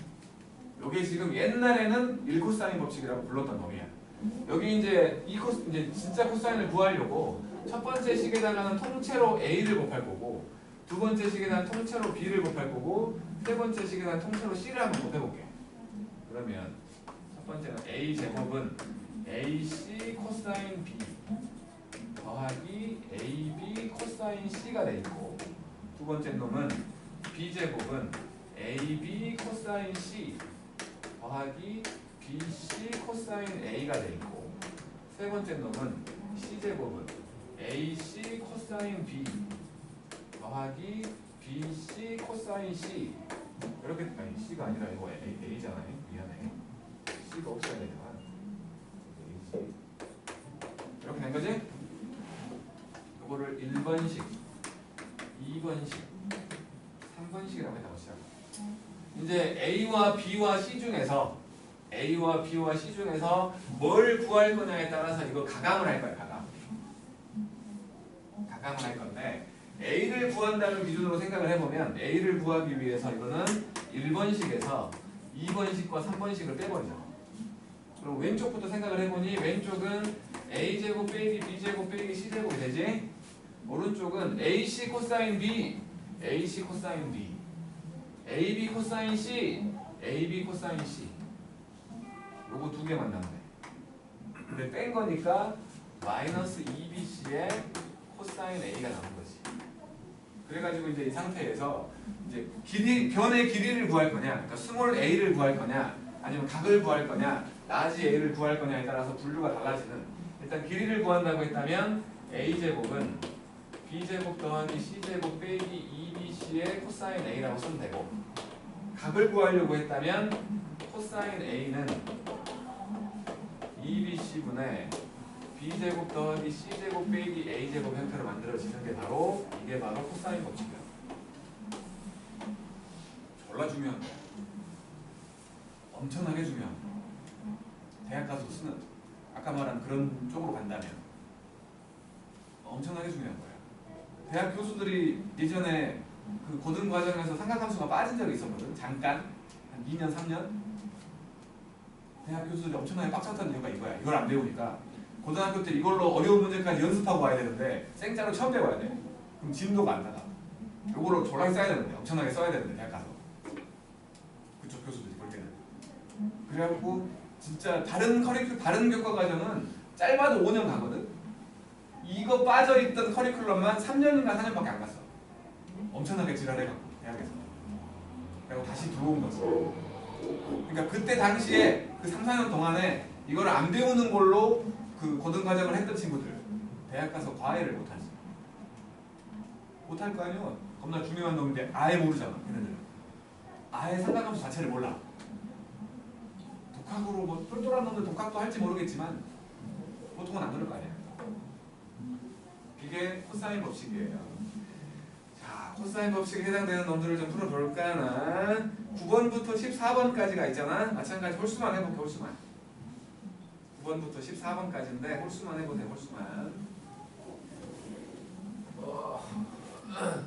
이게 지금 옛날에는 1코사인 법칙이라고 불렀던 놈이야. 여기 이제 이제 진짜 코사인을 구하려고 첫 번째 식에다가는 통째로 A를 곱할 거고 두 번째 식에다가 통째로 B를 곱할 거고 세 번째 식에다가 통째로 C를 한번 곱해볼게. 그러면 첫 번째는 A 제곱은 AC 코사인 B 더하기 AB 코사인 C가 돼 있고 두 번째 놈은 B 제곱은 AB 코사인 C 더하기 BC 코사인 A가 돼 있고 세 번째 놈은 C 제곱은 AC 코사인 B 더하기 BC 코사인 C 이렇게 아니 C가 아니라 이거 A잖아요. 미안해. C가 없어야 되잖아. AC 이렇게 된 거지? 이거를 1번식, 2번식, 3번식이라고 해서 시작. 이제 A와 B와 C 중에서 뭘 구할 거냐에 따라서 이거 가감을 할 거야. 가감을 할 건데 A를 구한다는 기준으로 생각을 해보면 A를 구하기 위해서 이거는 1번식에서 2번식과 3번식을 빼버리죠. 그럼 왼쪽부터 생각을 해보니 왼쪽은 A제곱 빼기 B제곱 빼기 C제곱이 되지? 오른쪽은 AC 코사인 B, AC 코사인 B, AB 코사인 C, AB 코사인 C 요거 두 개만 나오네. 근데 뺀 거니까 마이너스 2BC의 코사인 A가 나온 거지. 그래가지고 이제 이 상태에서 이제 변의 길이를 구할 거냐, 그러니까 스몰 a를 구할 거냐, 아니면 각을 구할 거냐, 라지 a를 구할 거냐에 따라서 분류가 달라지는. 일단 길이를 구한다고 했다면 a 제곱은 b 제곱 더하기 c 제곱 빼기 2bc의 코사인 a라고 쓰면 되고, 각을 구하려고 했다면 코사인 a는 2bc분의 b제곱 더하기 c제곱 빼기 a제곱 형태로 만들어지는 게 바로 이게 바로 코사인 법칙이야. 졸라 중요한 거야. 엄청나게 중요한 거야. 대학 가서 쓰는 아까 말한 그런 쪽으로 간다면 엄청나게 중요한 거야. 대학 교수들이 예전에 그 고등 과정에서 삼각함수가 빠진 적이 있었거든. 잠깐 한 2년 3년 대학 교수들이 엄청나게 빡쳤던 이유가 이거야. 이걸 안 배우니까 고등학교 때 이걸로 어려운 문제까지 연습하고 와야 되는데 생짜로 처음 배워야 돼. 그럼 진도가 안 나가. 요거로 졸라게 써야 되는데 엄청나게 써야 되는데 대학 가서 그쪽 교수들이 볼 때는. 그래갖고 진짜 다른 교과 과정은 짧아도 5년 가거든. 이거 빠져있던 커리큘럼만 3년인가 4년밖에 안 갔어. 엄청나게 지랄해갖고 대학에서. 그리고 다시 들어온 거지. 그러니까 그때 당시에 그 3, 4년 동안에 이걸 안 배우는 걸로 그 고등과정을 했던 친구들 대학 가서 과외를 못하지. 못할 거 아니야. 겁나 중요한 놈인데 아예 모르잖아. 걔네들은 아예 삼각함수 자체를 몰라. 독학으로 뭐 똘똘한 놈들 독학도 할지 모르겠지만 보통은 안 그럴 거 아니야. 이게 코사인 법칙이에요. 자, 코사인 법칙에 해당되는 놈들을 좀 풀어볼까나. 9번부터 14번까지가 있잖아. 마찬가지 홀수만 해볼게. 홀수만 9번부터 14번까지인데 홀수만 해보세. 홀수만.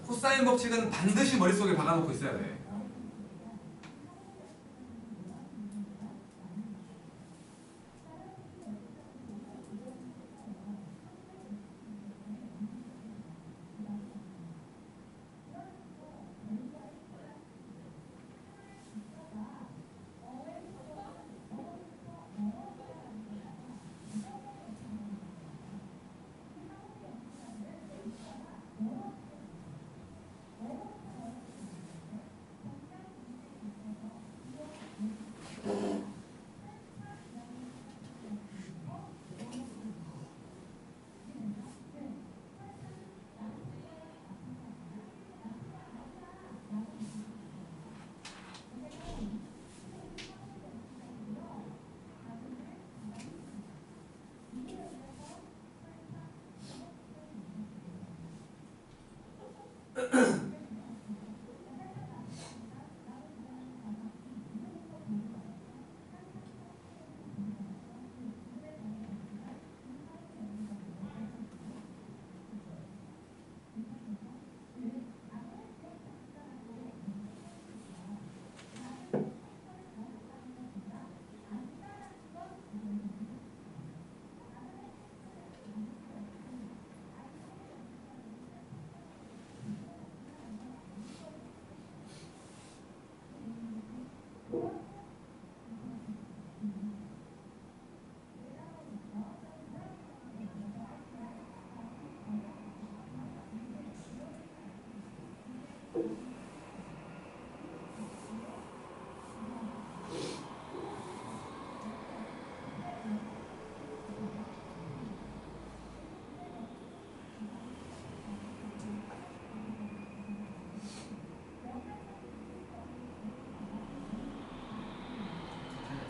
코사인 법칙은 반드시 머릿속에 박아놓고 있어야 돼.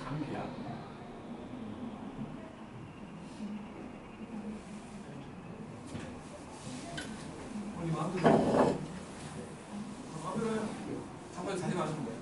감기야. 우리 마음대로. 마음대로 해요. 잠깐 자지 마시면 돼요.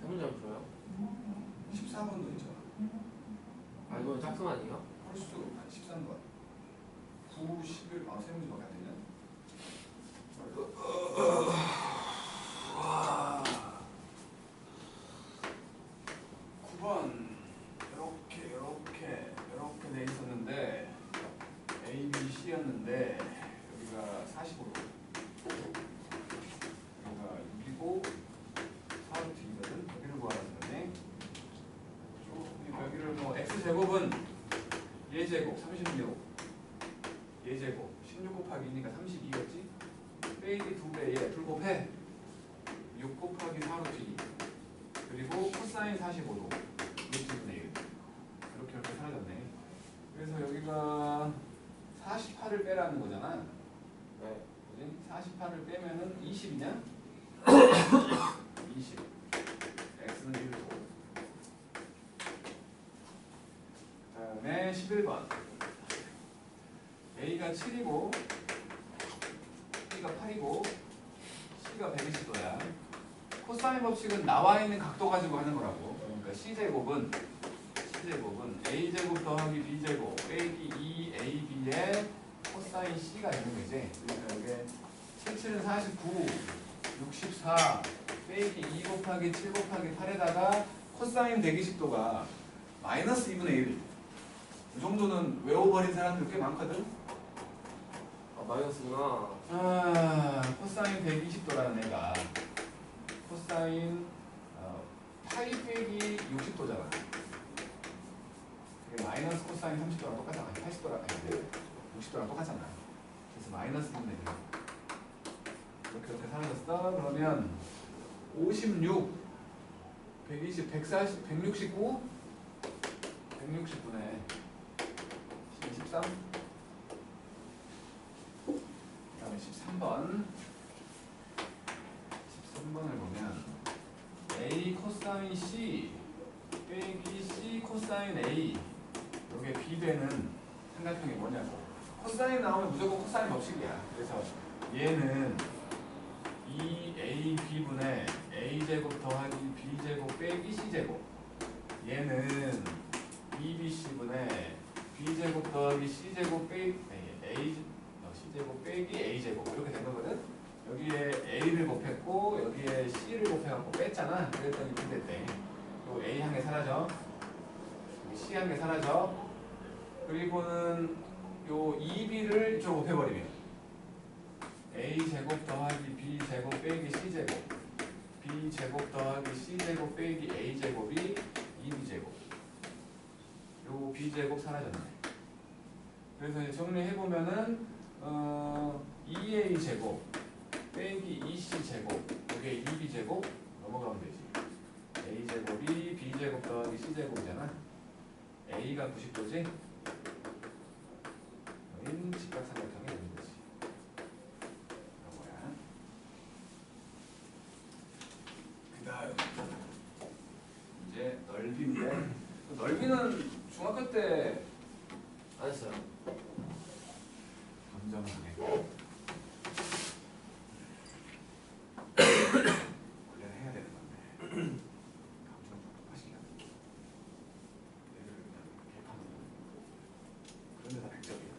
세문장 줘요? 14번도 있잖아. 아 이거 짝퉁 아니에요? 홀수 13번. 9, 11, 아, 세 문제밖에 안 되냐? 9번 이렇게 돼 있었는데 A, B, C였는데 여기가 45도 여기가 6이고 4루트이거든. 여기를 구하라는 거네. 그러니까 여기를 뭐 X제곱은 예제곱 36 예제곱 16 곱하기 2니까 32였지? 빼기 2배에 둘 곱해 6 곱하기 4루트 2 그리고 코사인 45도 6분의 1 이렇게 사라졌네. 그래서 여기가 48을 빼라는 거잖아. 네. 그지? 48을 빼면은 20이냐? 20 X는 1도. 그 다음에 11번 A가 7이고 B가 8이고 C가 120도야. 코사인 법칙은 나와 있는 각도 가지고 하는 거라고. 그러니까 C제곱은 A제곱 더하기 B제곱 빼기 2AB의 코사인 C가 되는 거지. 그러니까 이게 77은 49 64 빼기 2 곱하기 7 곱하기 8에다가 코사인 120도가 마이너스 2분의 1. 이 정도는 외워버린 사람들 꽤 많거든. 아 마이너스구나. 아, 코사인 120도라는 애가 코사인 파이 빼기 60도잖아. 그게 마이너스 코사인 30도랑 똑같잖아. 80도랑 60도랑 똑같잖아. 그래서 마이너스 1분의 1. 이렇게 사라졌어. 그러면 56, 120, 140, 169, 160분의 13. 그다음에 13번. 13번을 보면 A 코사인 C 빼기 C 코사인 A 이게 비되는 삼각형이 뭐냐고. 코사인 나오면 무조건 코사인 법칙이야. 그래서 얘는 2AB분의 A제곱 더하기 B제곱 빼기 C제곱, 얘는 2BC분의 B제곱 더하기 C제곱 빼기 C제곱 빼기 A제곱 이렇게 된 거거든. 여기에 A를 곱했고 여기에 C를 곱해갖고 뺐잖아. 그랬더니 근데 또 A 한 개 사라져. C 한 개 사라져. 그리고는 요 2B를 이쪽으로 곱해버리면 A제곱 더하기 B제곱 빼기 C제곱, B제곱 더하기 C제곱 빼기 A제곱이 2B제곱. 요 B제곱 사라졌네. 그래서 이제 정리해보면은 2A제곱 빼기 2C제곱, 이게 2B제곱 넘어가면 되지. A제곱이 B제곱 더하기 C제곱이잖아. A가 90도지? 여긴 직각삼각형이 되는 거지. 이런 거야. 그 다음 이제 넓이인데, 넓이는 중학교 때 안 했어요. 감정하네. 원래는 해야 되는 건데 감정 좀 하시냐. 얘를 그냥 개판으로 그런 데다 100점이야.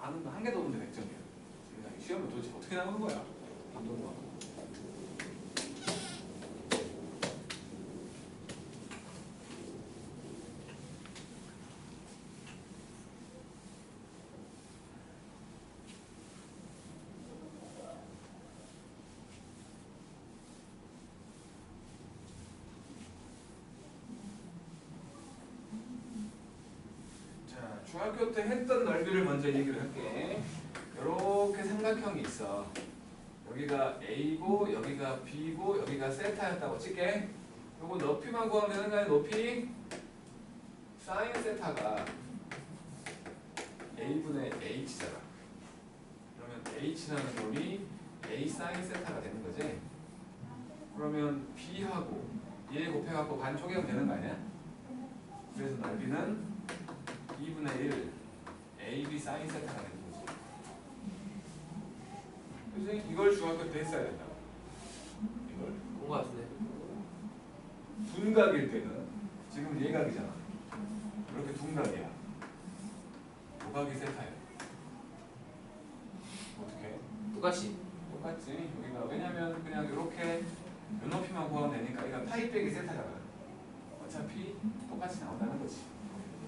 아는 거 한 개도 없는데 100점이야. 시험은 도대체 어떻게 나오는 거야? 감정도 하고. 중학교 때 했던 넓이를 먼저 얘기를 할게. 이렇게 삼각형이 있어. 여기가 A고 여기가 B고 여기가 세타였다고 칠게. 요거 높이만 구하면 되는 거야. 높이 사인 세타가 A분의 H잖아. 그러면 H라는 놈이 A 사인 세타가 되는 거지. 그러면 B하고 얘 곱해갖고 반초계하면 되는 거 아니야? 그래서 넓이는 2분의 1 AB 사인 세타가 되는 거지. 그래서 이걸 중학교 때 했어야 된다고. 이걸 본 거 같은데. 둔각일 때는 지금 예각이잖아. 이렇게 둔각이야. 도각이 세타야. 어떻게? 똑같이. 똑같지. 여기가 왜냐면 그냥 이렇게 요 높이만 구하면 되니까 이건 파이 빼기 세타잖아. 어차피 똑같이 나온다는 거지.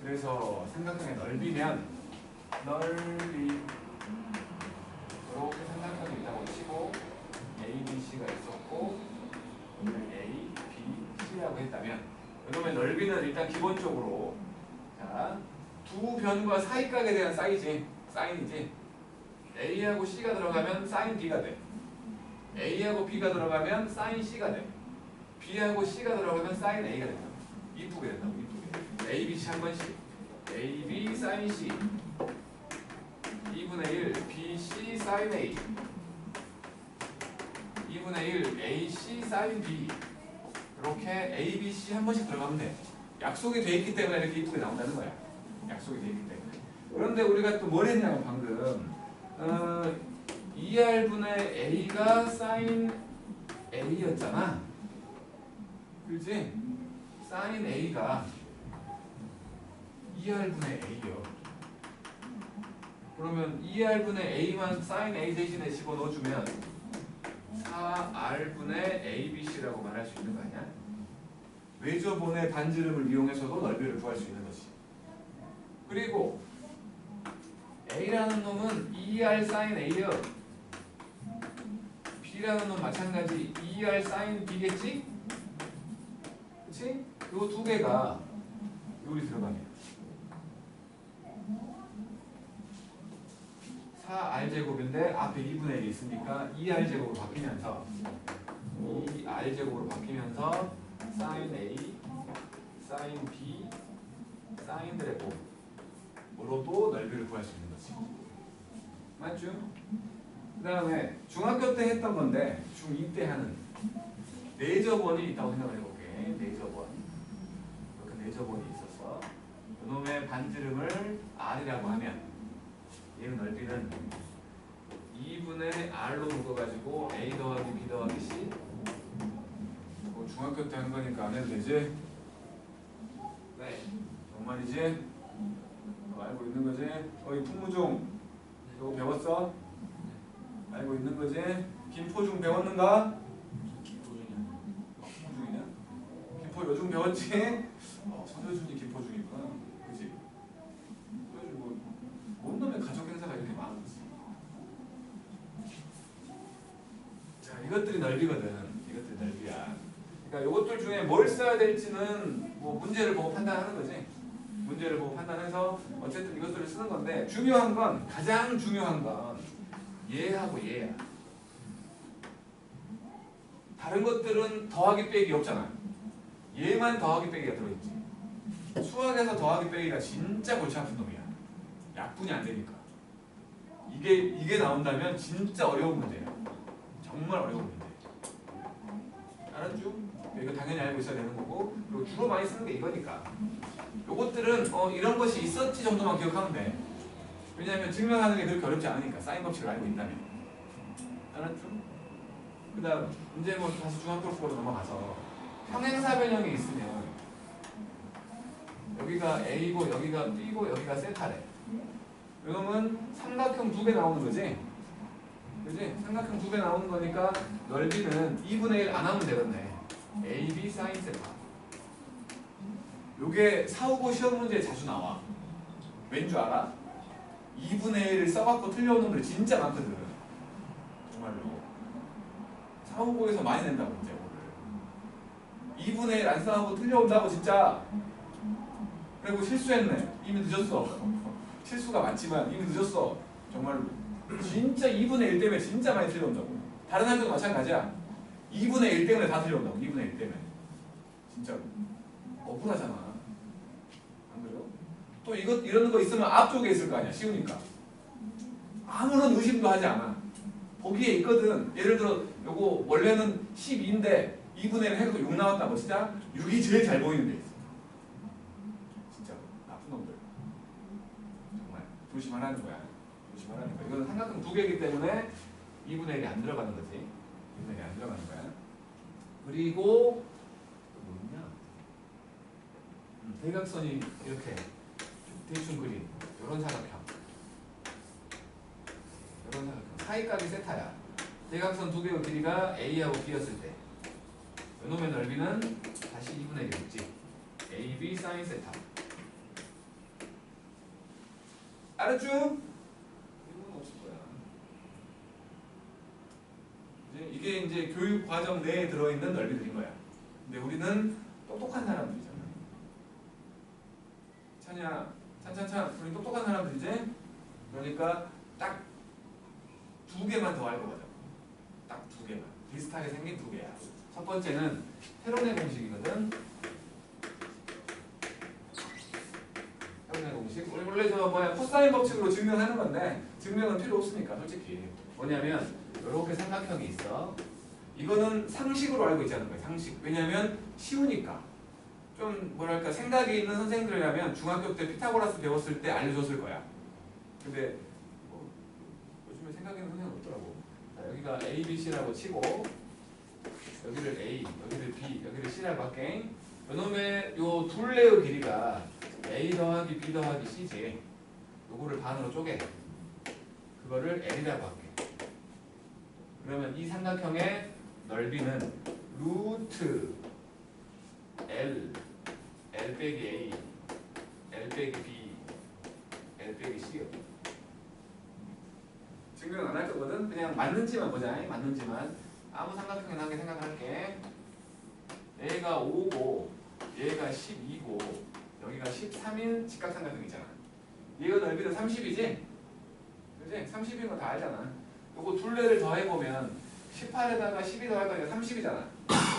그래서 삼각형의 넓이면 넓이 이렇게 삼각형이 있다고 치고 A, B, C가 있었고 A, B, C라고 했다면 그러면 넓이는 일단 기본적으로 자, 두 변과 사이각에 대한 사인이지. A하고 C가 들어가면 사인 B가 돼. A하고 B가 들어가면 사인 C가 돼. B하고 C가 들어가면 사인 A가 된다. 이쁘게 된다고. 이쁘게. A, B, C 한 번씩. A, B, 사인 C 2분의 1 B, C, 사인 A 2분의 1 A, C, 사인 B 이렇게 A, B, C 한 번씩 들어가면 돼. 약속이 돼 있기 때문에 이렇게 이쁘게 나온다는 거야. 약속이 돼 있기 때문에. 그런데 우리가 또 뭘 했냐면 방금 2R분의 A가 사인 A였잖아. 그렇지? 사인 A가 2R분의 A요. 그러면 2R분의 A만 사인 A 대신에 집어넣어주면 4R분의 ABC라고 말할 수 있는 거 아니야? 외접원의 반지름을 이용해서도 넓이를 구할 수 있는 거지. 그리고 A라는 놈은 2R 사인 A요. B라는 놈 마찬가지 2R 사인 B겠지? 그치? 요 두 개가 여기 들어가면 4r제곱인데 앞에 2분의 1이 있으니까 2r제곱으로 바뀌면서 2r제곱으로 바뀌면서 sin A, sin B, sin 제곱으로도 넓이를 구할 수 있는 거지. 맞죠? 그 다음에 중학교 때 했던 건데 중2 때 하는 내접원이 있다고 생각을 해볼게. 내접원. 이렇게 내접원이 있었어. 이놈의 반지름을 R이라고 하면 얘는 넓이는 2분의 R로 묶어가지고 A 더하기 B 더하기 C. 중학교 때 한 거니까 안 해도 되지? 네. 정말이지? 알고 있는 거지? 이 풍무중 이거 배웠어? 알고 있는 거지? 김포중 배웠는가? 김포중이냐? 김포 요중 배웠지? 서효준이 김포중이구나. 그치? 서효준 뭔 놈의 가족 행사가 이렇게 많았지? 자, 이것들이 넓이거든. 이것들이 넓이야. 그러니까 이것들 중에 뭘 써야 될지는 뭐 문제를 보고 판단하는 거지. 문제를 보고 판단해서 어쨌든 이것들을 쓰는 건데 중요한 건 가장 중요한 건 얘하고 얘야. 다른 것들은 더하기 빼기 없잖아. 얘만 더하기 빼기가 들어있지. 수학에서 더하기 빼기가 진짜 골치 아픈 놈이야. 약분이 안 되니까. 이게 나온다면 진짜 어려운 문제야. 정말 어려운 문제. 알았죠? 이거 당연히 알고 있어야 되는 거고 그리고 주로 많이 쓰는 게 이거니까. 요것들은 이런 것이 있었지 정도만 기억하면 돼. 왜냐하면 증명하는 게 그렇게 어렵지 않으니까. 사인 법칙을 알고 있다면. 알았죠? 그 다음 이제 뭐 다시 중학교 수업으로 넘어가서 평행사 변형이 있으면 여기가 A고 여기가 B고 여기가 세타래. 이러면 삼각형 2개 나오는 거지? 그지? 삼각형 2개 나오는 거니까 넓이는 2분의 1 안 하면 되겠네. AB 사인 세타. 요게 4, 5고 시험 문제에 자주 나와. 왠 줄 알아? 2분의 1을 써갖고 틀려온 놈들 진짜 많거든. 정말로. 4, 5고에서 많이 낸다고 이제 오늘. 2분의 1 안 써갖고 틀려온다고 진짜. 그리고 실수했네. 이미 늦었어. 실수가 많지만 이미 늦었어. 정말로. 진짜 2분의 1 때문에 진짜 많이 틀려온다고. 다른 학교도 마찬가지야. 2분의 1 때문에 다 틀려온다고. 2분의 1 때문에. 진짜로. 억울하잖아. 안 그래요? 또 이런 거 있으면 앞쪽에 있을 거 아니야. 쉬우니까. 아무런 의심도 하지 않아. 거기에 있거든. 예를 들어 요거 원래는 12인데 2분의 1 해서 6 나왔다. 멋지다? 6이 제일 잘 보이는 데 있어. 진짜 나쁜 놈들. 정말 조심하라는 거야. 조심하라는 거야. 이거는 삼각형 2개이기 때문에 2분의 1이 안 들어가는 거지. 2분의 1이 안 들어가는 거야. 그리고 대각선이 이렇게 대충 그린 이런 사각형. 이런 사각형. 사이각이 세타야. 대각선 2개의 길이가 A하고 B였을 때 이놈의 넓이는 다시 2분의 1이겠지. AB 사인 세타. 알았죠? 이건 없을 거야. 이게 이제 교육 과정 내에 들어있는 넓이들인 거야. 근데 우리는 똑똑한 사람들이잖아. 찬찬찬 우리 똑똑한 사람들이지? 그러니까 딱 2개만 더 알고 가자. 딱 2개만. 비슷하게 생긴 2개야. 첫 번째는 테론의 공식이거든. 테론의 공식. 원래 저 코사인 법칙으로 증명하는 건데 증명은 필요 없으니까 솔직히. 뭐냐면 이렇게 삼각형이 있어. 이거는 상식으로 알고 있자는 거야. 상식. 왜냐면 쉬우니까. 좀 뭐랄까 생각이 있는 선생님들이라면 중학교 때 피타고라스 배웠을 때 알려줬을 거야. 근데 요즘에 생각 있는 선생님 없더라고. 자, 여기가 A, B, C라고 치고 여기를 A, 여기를 B, 여기를 C라고 할게. 요놈의 요 둘레의 길이가 A 더하기 B 더하기 C지. 요거를 반으로 쪼개. 그거를 L이라고 할게. 그러면 이 삼각형의 넓이는 루트 L 빼기 A, L 빼기 B, L 빼기 C요. 증명은 안 할 거거든. 그냥 맞는지만 보자. 맞는지만 아무 삼각형이나 한 개 생각할게. 얘가 5고 얘가 12고 여기가 13인 직각삼각형이잖아. 얘가 넓이는 30이지? 그지? 30인 거 다 알잖아. 요거 둘레를 더해보면 18에다가 12 더할 거니까 30이잖아.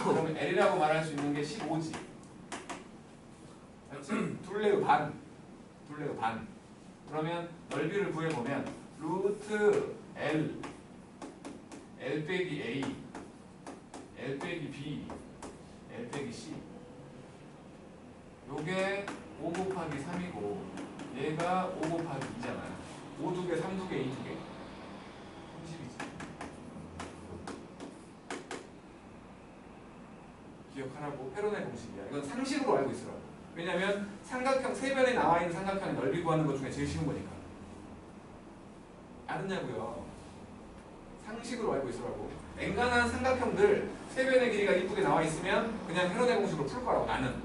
그러면 L이라고 말할 수 있는 게 15지. 맞지? 둘레의 반. 둘레의 반. 그러면 넓이를 구해보면 루트 L L 빼기 A L 빼기 B L 빼기 C 요게 5 곱하기 3이고 얘가 5 곱하기 2잖아. 5 2개, 3 2개, 2 2개 30이지. 기억하라고. 페로네 공식이야. 이건 상식으로 알고 있으라고. 왜냐면 삼각형 세 변에 나와 있는 삼각형의 넓이 구하는 것 중에 제일 쉬운 거니까. 알았냐고요. 상식으로 알고 있으라고. 엔간한 삼각형들 세 변의 길이가 이쁘게 나와 있으면 그냥 페로네 공식으로 풀 거라고. 나는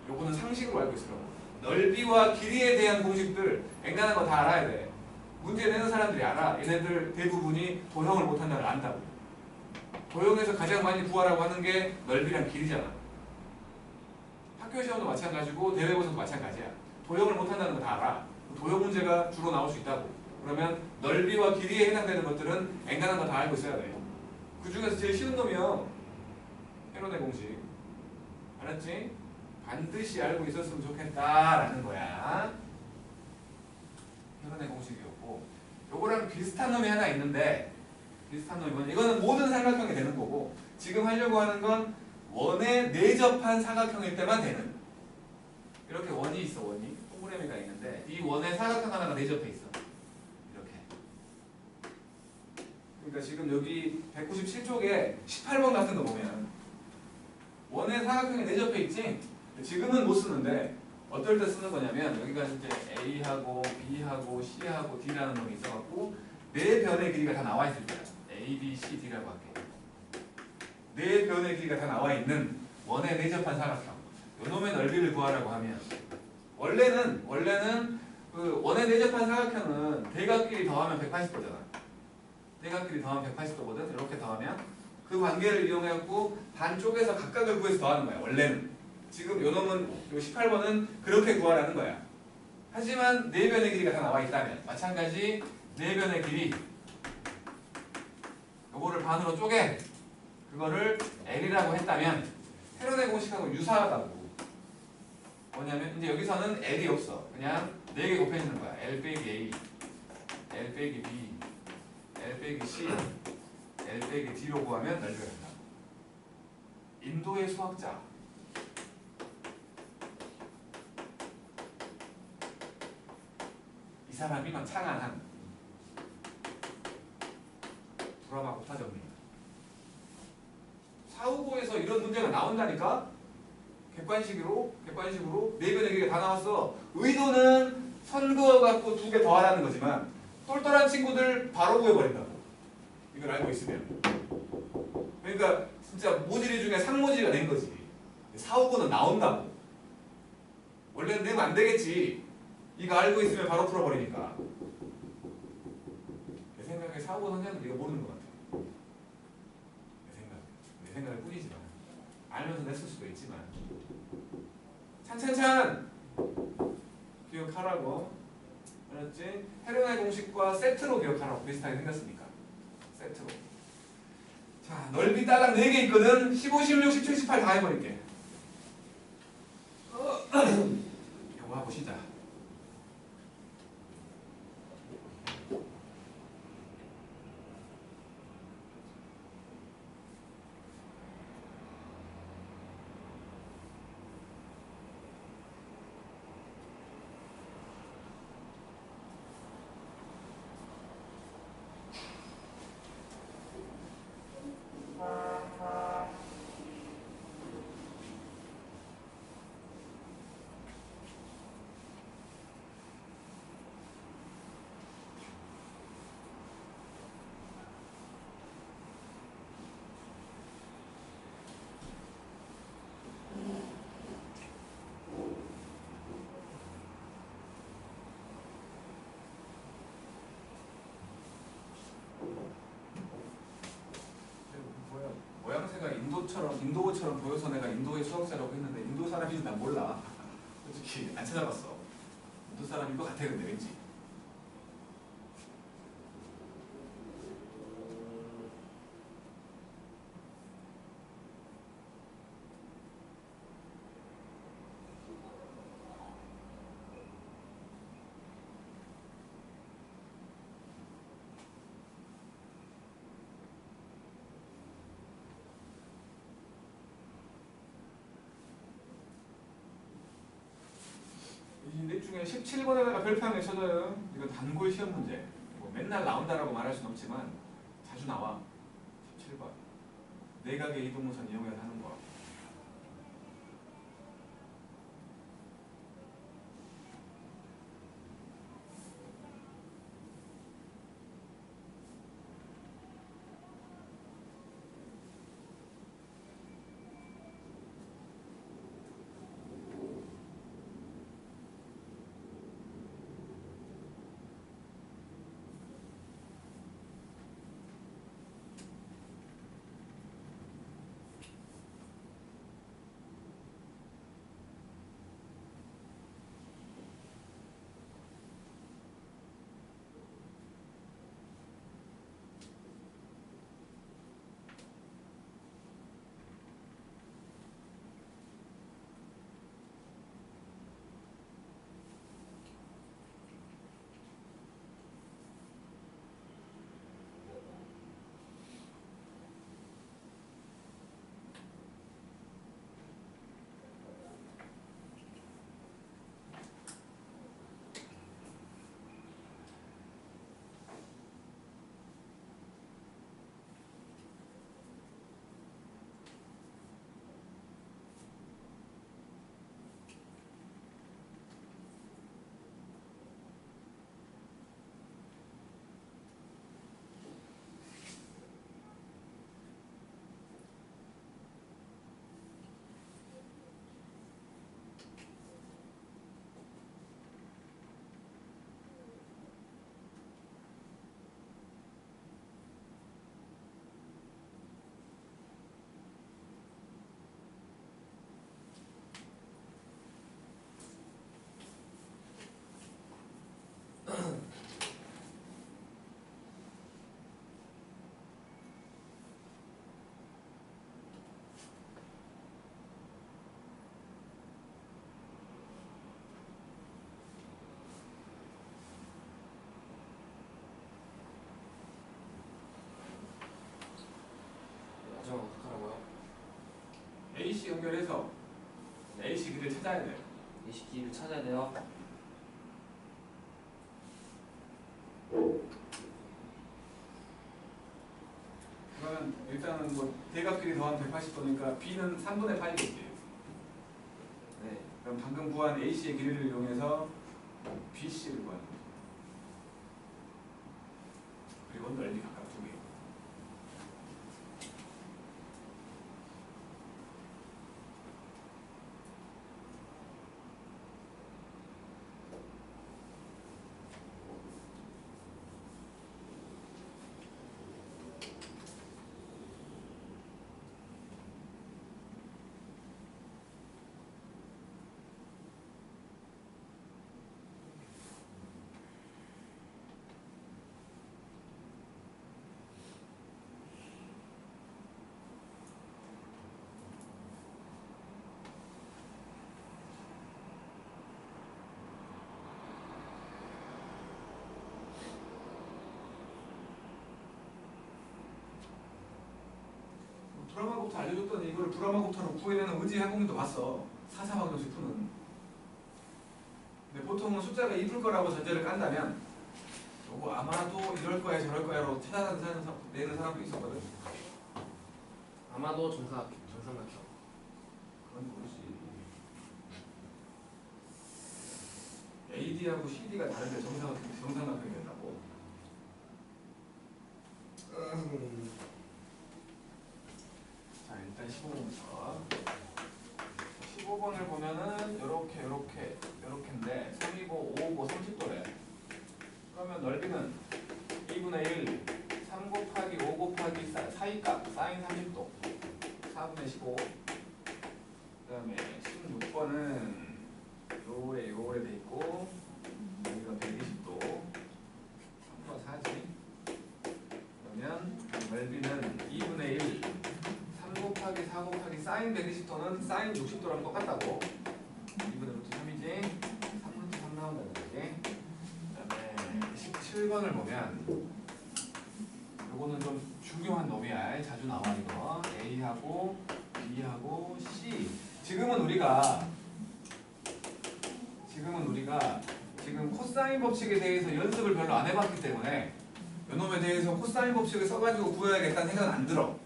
요거는 상식으로 알고 있으라고. 넓이와 길이에 대한 공식들 엔간한 거 다 알아야 돼. 문제 내는 사람들이 알아. 얘네들 대부분이 도형을 못한다는 걸 안다고. 도형에서 가장 많이 구하라고 하는 게 넓이랑 길이잖아. 학교 시험도 마찬가지고 대외고사도 마찬가지야. 도형을 못한다는 거 다 알아. 도형 문제가 주로 나올 수 있다고. 그러면 넓이와 길이에 해당되는 것들은 엔간한 거 다 알고 있어야 돼. 그 중에서 제일 쉬운 놈이요. 헤로네 공식. 알았지? 반드시 알고 있었으면 좋겠다라는 거야. 헤로네 공식이었고, 요거랑 비슷한 놈이 하나 있는데, 비슷한 놈이 이거는 모든 삼각형이 되는 거고, 지금 하려고 하는 건 원에 내접한 삼각형일 때만 되는. 이렇게 원이 있어. 원이 동그라미가 있는데 이 원에 사각형 하나가 내접해 있어. 이렇게. 그러니까 지금 여기 197쪽에 18번 같은 거 보면 원에 사각형이 내접해 있지. 지금은 못 쓰는데 어떨 때 쓰는 거냐면 여기가 이제 A하고 B하고 C하고 D라는 놈이 있어갖고 네 변의 길이가 다 나와 있을 때야. A, B, C, D라고 할게. 네 변의 길이가 다 나와 있는 원에 내접한 사각형. 요놈의 넓이를 구하라고 하면 원래는 그 원에 내접한 사각형은 대각끼리 더하면 180도잖아. 대각끼리 더하면 180도거든. 이렇게 더하면 그 관계를 이용해갖고 반쪽에서 각각을 구해서 더하는 거야. 원래는. 지금 요놈은 요 18번은 그렇게 구하라는 거야. 하지만 네 변의 길이가 다 나와 있다면 마찬가지 네 변의 길이 요거를 반으로 쪼개 그거를 L이라고 했다면 헤로네 공식하고 유사하다고. 뭐냐면 이제 여기서는 L이 없어. 그냥 4개 곱해지는 거야. L 빼기 A, L 빼기 B, L 빼기 C, L 빼기 D로 구하면 넓이가 된다. 인도의 수학자 이 사람이 막 창안한 브라마 고타정리. 사후고에서 이런 문제가 나온다니까? 객관식으로 네 변의 길이가 다 나왔어. 의도는 선 그어갖고 2개 더하라는 거지만 똘똘한 친구들 바로 구해버린다고. 이걸 알고 있으면. 그러니까 진짜 모질이 중에 상모질가 된 거지. 사후고는 나온다고. 원래는 내면 안 되겠지. 이거 알고 있으면 바로 풀어버리니까. 내 생각에 사후고 성향은 네가 모르는 것 같아. 내 생각일 뿐이지만 알면서 냈을 수도 있지만 찬찬찬 기억하라고. 알았지? 헤로네 공식과 세트로 기억하라고. 비슷하게 생겼으니까 세트로. 자, 넓이 따닥 4개 있거든. 15, 16, 17, 18 다 해버릴게. 이거 하고 시작. 모양새가 인도처럼 보여서 내가 인도의 수학자라고 했는데 인도 사람인지 난 몰라. 솔직히 안 찾아봤어. 인도 사람인 것 같아. 근데 왠지 이넷 중에 17번에다가 별표하면 쳐져요. 이건 단골 시험 문제. 뭐 맨날 나온다라고 말할 수는 없지만 자주 나와. 17번. 내각의 이동선 이용해서 하는 거. 마지막 어떻게 하라고요? AC 연결해서 AC 길을 찾아야 돼. 이 시기를 찾아야 돼요. 그러면 일단은 뭐 대각길이 더하면 180도니까 B는 3분의 8이겠지. 네. 그럼 방금 구한 AC의 길이를 이용해서 BC를 구하는 거죠. 그리고 넓이 각각 두 개. 브라마곱터 알려줬더니 이걸 브라마곱터로 구해내는 의지 학공인도 봤어. 사사방정식 푸는. 근데 보통은 숫자가 이쁠 거라고 전제를 깐다면 요거 아마도 이럴 거야 저럴 거야로 찾아내는 사람도 있었거든. 아마도 정삼각형. 그건 모르지. AD하고 CD가 다른데 정삼각형이 된다고. 자 일단 15번부터 15번을 보면은 요렇게인데 3이고 5고 30도래. 그러면 넓이는 2분의 1 3 곱하기 5 곱하기 사이값 사인 30도 4분의 15. 그 다음에 16번은 요래 돼 있고 여기가 120도 3과 4지. 그러면 넓이는 2분의 1 3 곱하기 4 곱하기 사인 120도는 사인 60도랑 똑같다고. 2분의 루트 3이지. 3루트 3 나온다는 거지. 그 다음에 17번을 보면 요거는 좀 중요한 놈이야. 자주 나와 이거. A하고 B하고 C. 지금은 지금은 우리가 지금 코사인 법칙에 대해서 연습을 별로 안 해봤기 때문에 요놈에 대해서 코사인 법칙을 써가지고 구해야겠다는 생각은 안 들어.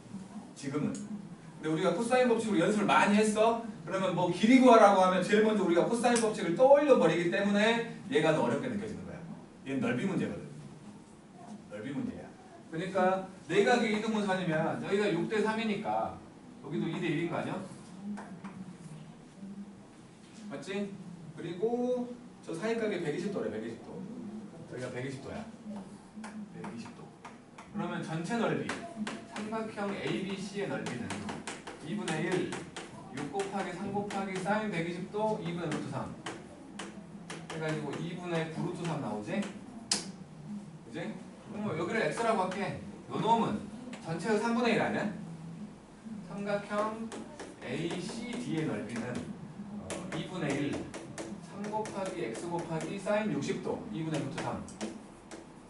지금은. 근데 우리가 코사인 법칙으로 연습을 많이 했어? 그러면 뭐 길이 구하라고 하면 제일 먼저 우리가 코사인 법칙을 떠올려 버리기 때문에 얘가 더 어렵게 느껴지는 거야. 얘는 넓이 문제거든. 넓이 문제야. 그러니까 내각의 이등분선이면 여기가 6대 3이니까 여기도 2대 1인 거 아니야? 맞지? 그리고 저 사이각이 120도래. 120도. 여기가 120도야. 120도. 그러면 전체 넓이 삼각형 ABC의 넓이는 2분의 1 6 곱하기 3 곱하기 사인 120도 2분의 루트 3 해가지고 2분의 9 루트 3 나오지? 그지? 그럼 여기를 x라고 할게. 요 놈은 전체의 3분의 1 아니야? 삼각형 ACD의 넓이는 2분의 1 3 곱하기 x 곱하기 사인 60도 2분의 루트 3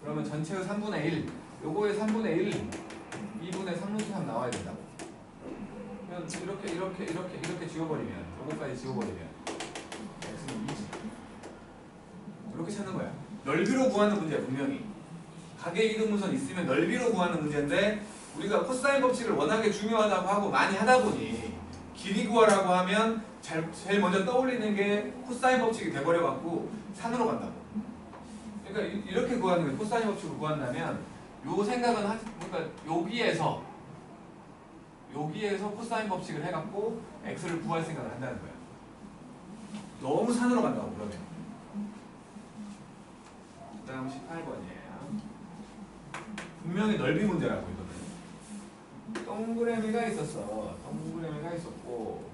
그러면 전체의 3분의 1 요거의 3분의 1 2분의 3 루트 3 나와야 된다고. 그냥 이렇게 지워버리면 요거까지 지워버리면 x는 2지. 이렇게 찾는 거야. 넓이로 구하는 문제야 분명히. 각의 이등분선 있으면 넓이로 구하는 문제인데 우리가 코사인 법칙을 워낙에 중요하다고 하고 많이 하다 보니 길이 구하라고 하면 제일 먼저 떠올리는 게 코사인 법칙이 돼버려갖고 산으로 간다고. 그러니까 이렇게 구하는 게 코사인 법칙을 구한다면 요 생각은 그러니까 여기에서 코사인 법칙을 해갖고 x를 구할 생각을 한다는 거야. 너무 산으로 간다고 그러면. 그 다음 18번이에요. 분명히 넓이 문제라고 이거는. 동그라미가 있었어. 동그라미가 있었고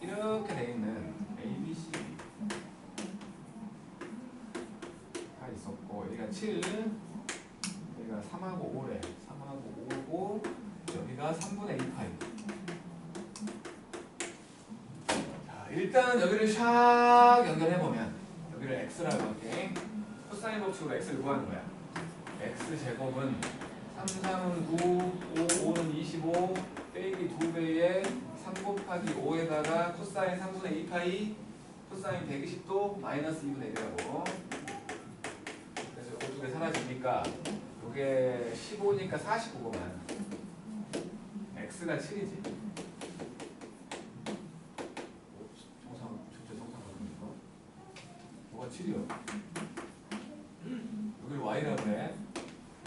이렇게 돼 있는 ABC 가 있었고 여기가 7 여기가 3하고 5래. 3하고 5고 여기가 3분의 2파이. 자, 일단 여기를 샥 연결해보면 여기를 x라고 할게. 코사인 법칙으로 x를 구하는 거야. x제곱은 3, 3은 9, 5, 5는 25 빼기 2배에 3 곱하기 5에다가 코사인 3분의 2파이 코사인 120도 마이너스 2분의 1이라고. 그래서 요거 두 개 사라지니까 요게 15니까 49구만. x가 7이지. 뭐가 7이요? 여기를 y라고 해.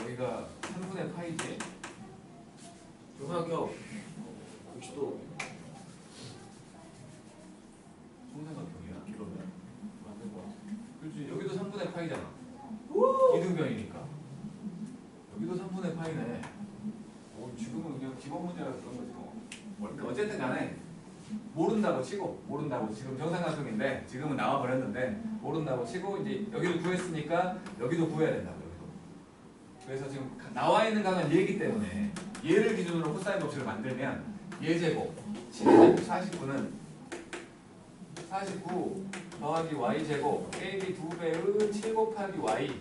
여기가 3분의 파이지. 조사격 60도 정삼각형이야. 이러면. 맞는 거. 그렇지. 여기도 3분의 파이잖아. 이등변이니까. 여기도 3분의 파이네. 지금은 그냥 기본 문제라서 그런 거지 뭐. 어쨌든 간에 모른다고 치고 지금 정삼각형인데 지금은 나와 버렸는데 모른다고 치고 이제 여기를 구했으니까 여기도 구해야 된다고. 여기도. 그래서 지금 나와 있는 강은 얘기 때문에 얘를 기준으로 코사인 법칙을 만들면 얘 제곱 7제곱 49는 49 더하기 y 제곱 ab 2배의 7 곱하기 y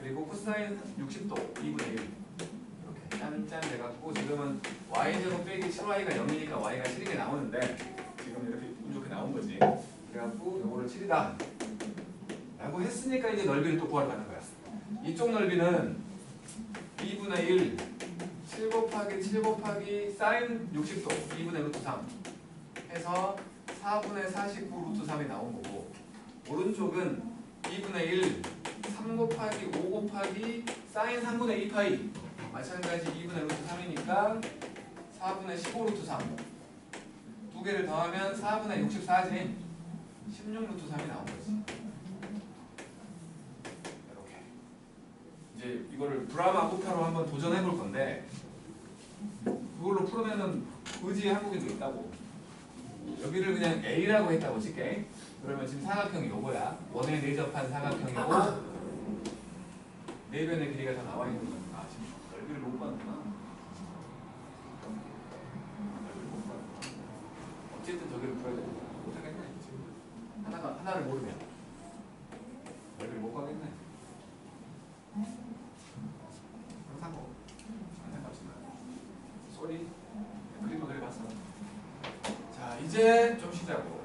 그리고 코사인 60도 2분의 1 이렇게 짠짠 돼갖고 지금은 y 제곱 빼기 7y가 0이니까 y가 7이게 나오는데 지금 이렇게 운 좋게 나온 거지. 그래갖고 요거를 7이다 라고 했으니까 이제 넓이를 또 구하러 가는 거야. 이쪽 넓이는 2분의 1 7 곱하기 사인 60도 2분의 루트 3 해서 4분의 49 루트 3이 나온 거고 오른쪽은 2분의 1 3 곱하기 5 곱하기 사인 3분의 2파이 마찬가지 2분의 루트 3이니까 4분의 15 루트 3 두 개를 더하면 4분의 64지 16 루트 3이 나온 거지. 이렇게 이제 이거를 브라마 호타로 한번 도전해 볼 건데 그걸로 풀으면은 의지 한국인도 있다고. 여기를 그냥 A라고 했다고 칠게. 그러면 지금 사각형이 요거야. 원에 내접한 사각형이고 네 변의 길이가 다 나와 있는 거야. 아 지금 넓이를 못 봤구나. 넓이를 못 봤구나. 어쨌든 저기를 풀어야 돼. 못하겠네. 지금 하나를 모르면 넓이를 못 가겠네. 항상 뭐 상관없지만 쏘리 그림을 그려봤어. 자 이제 이제 좀 쉬자고.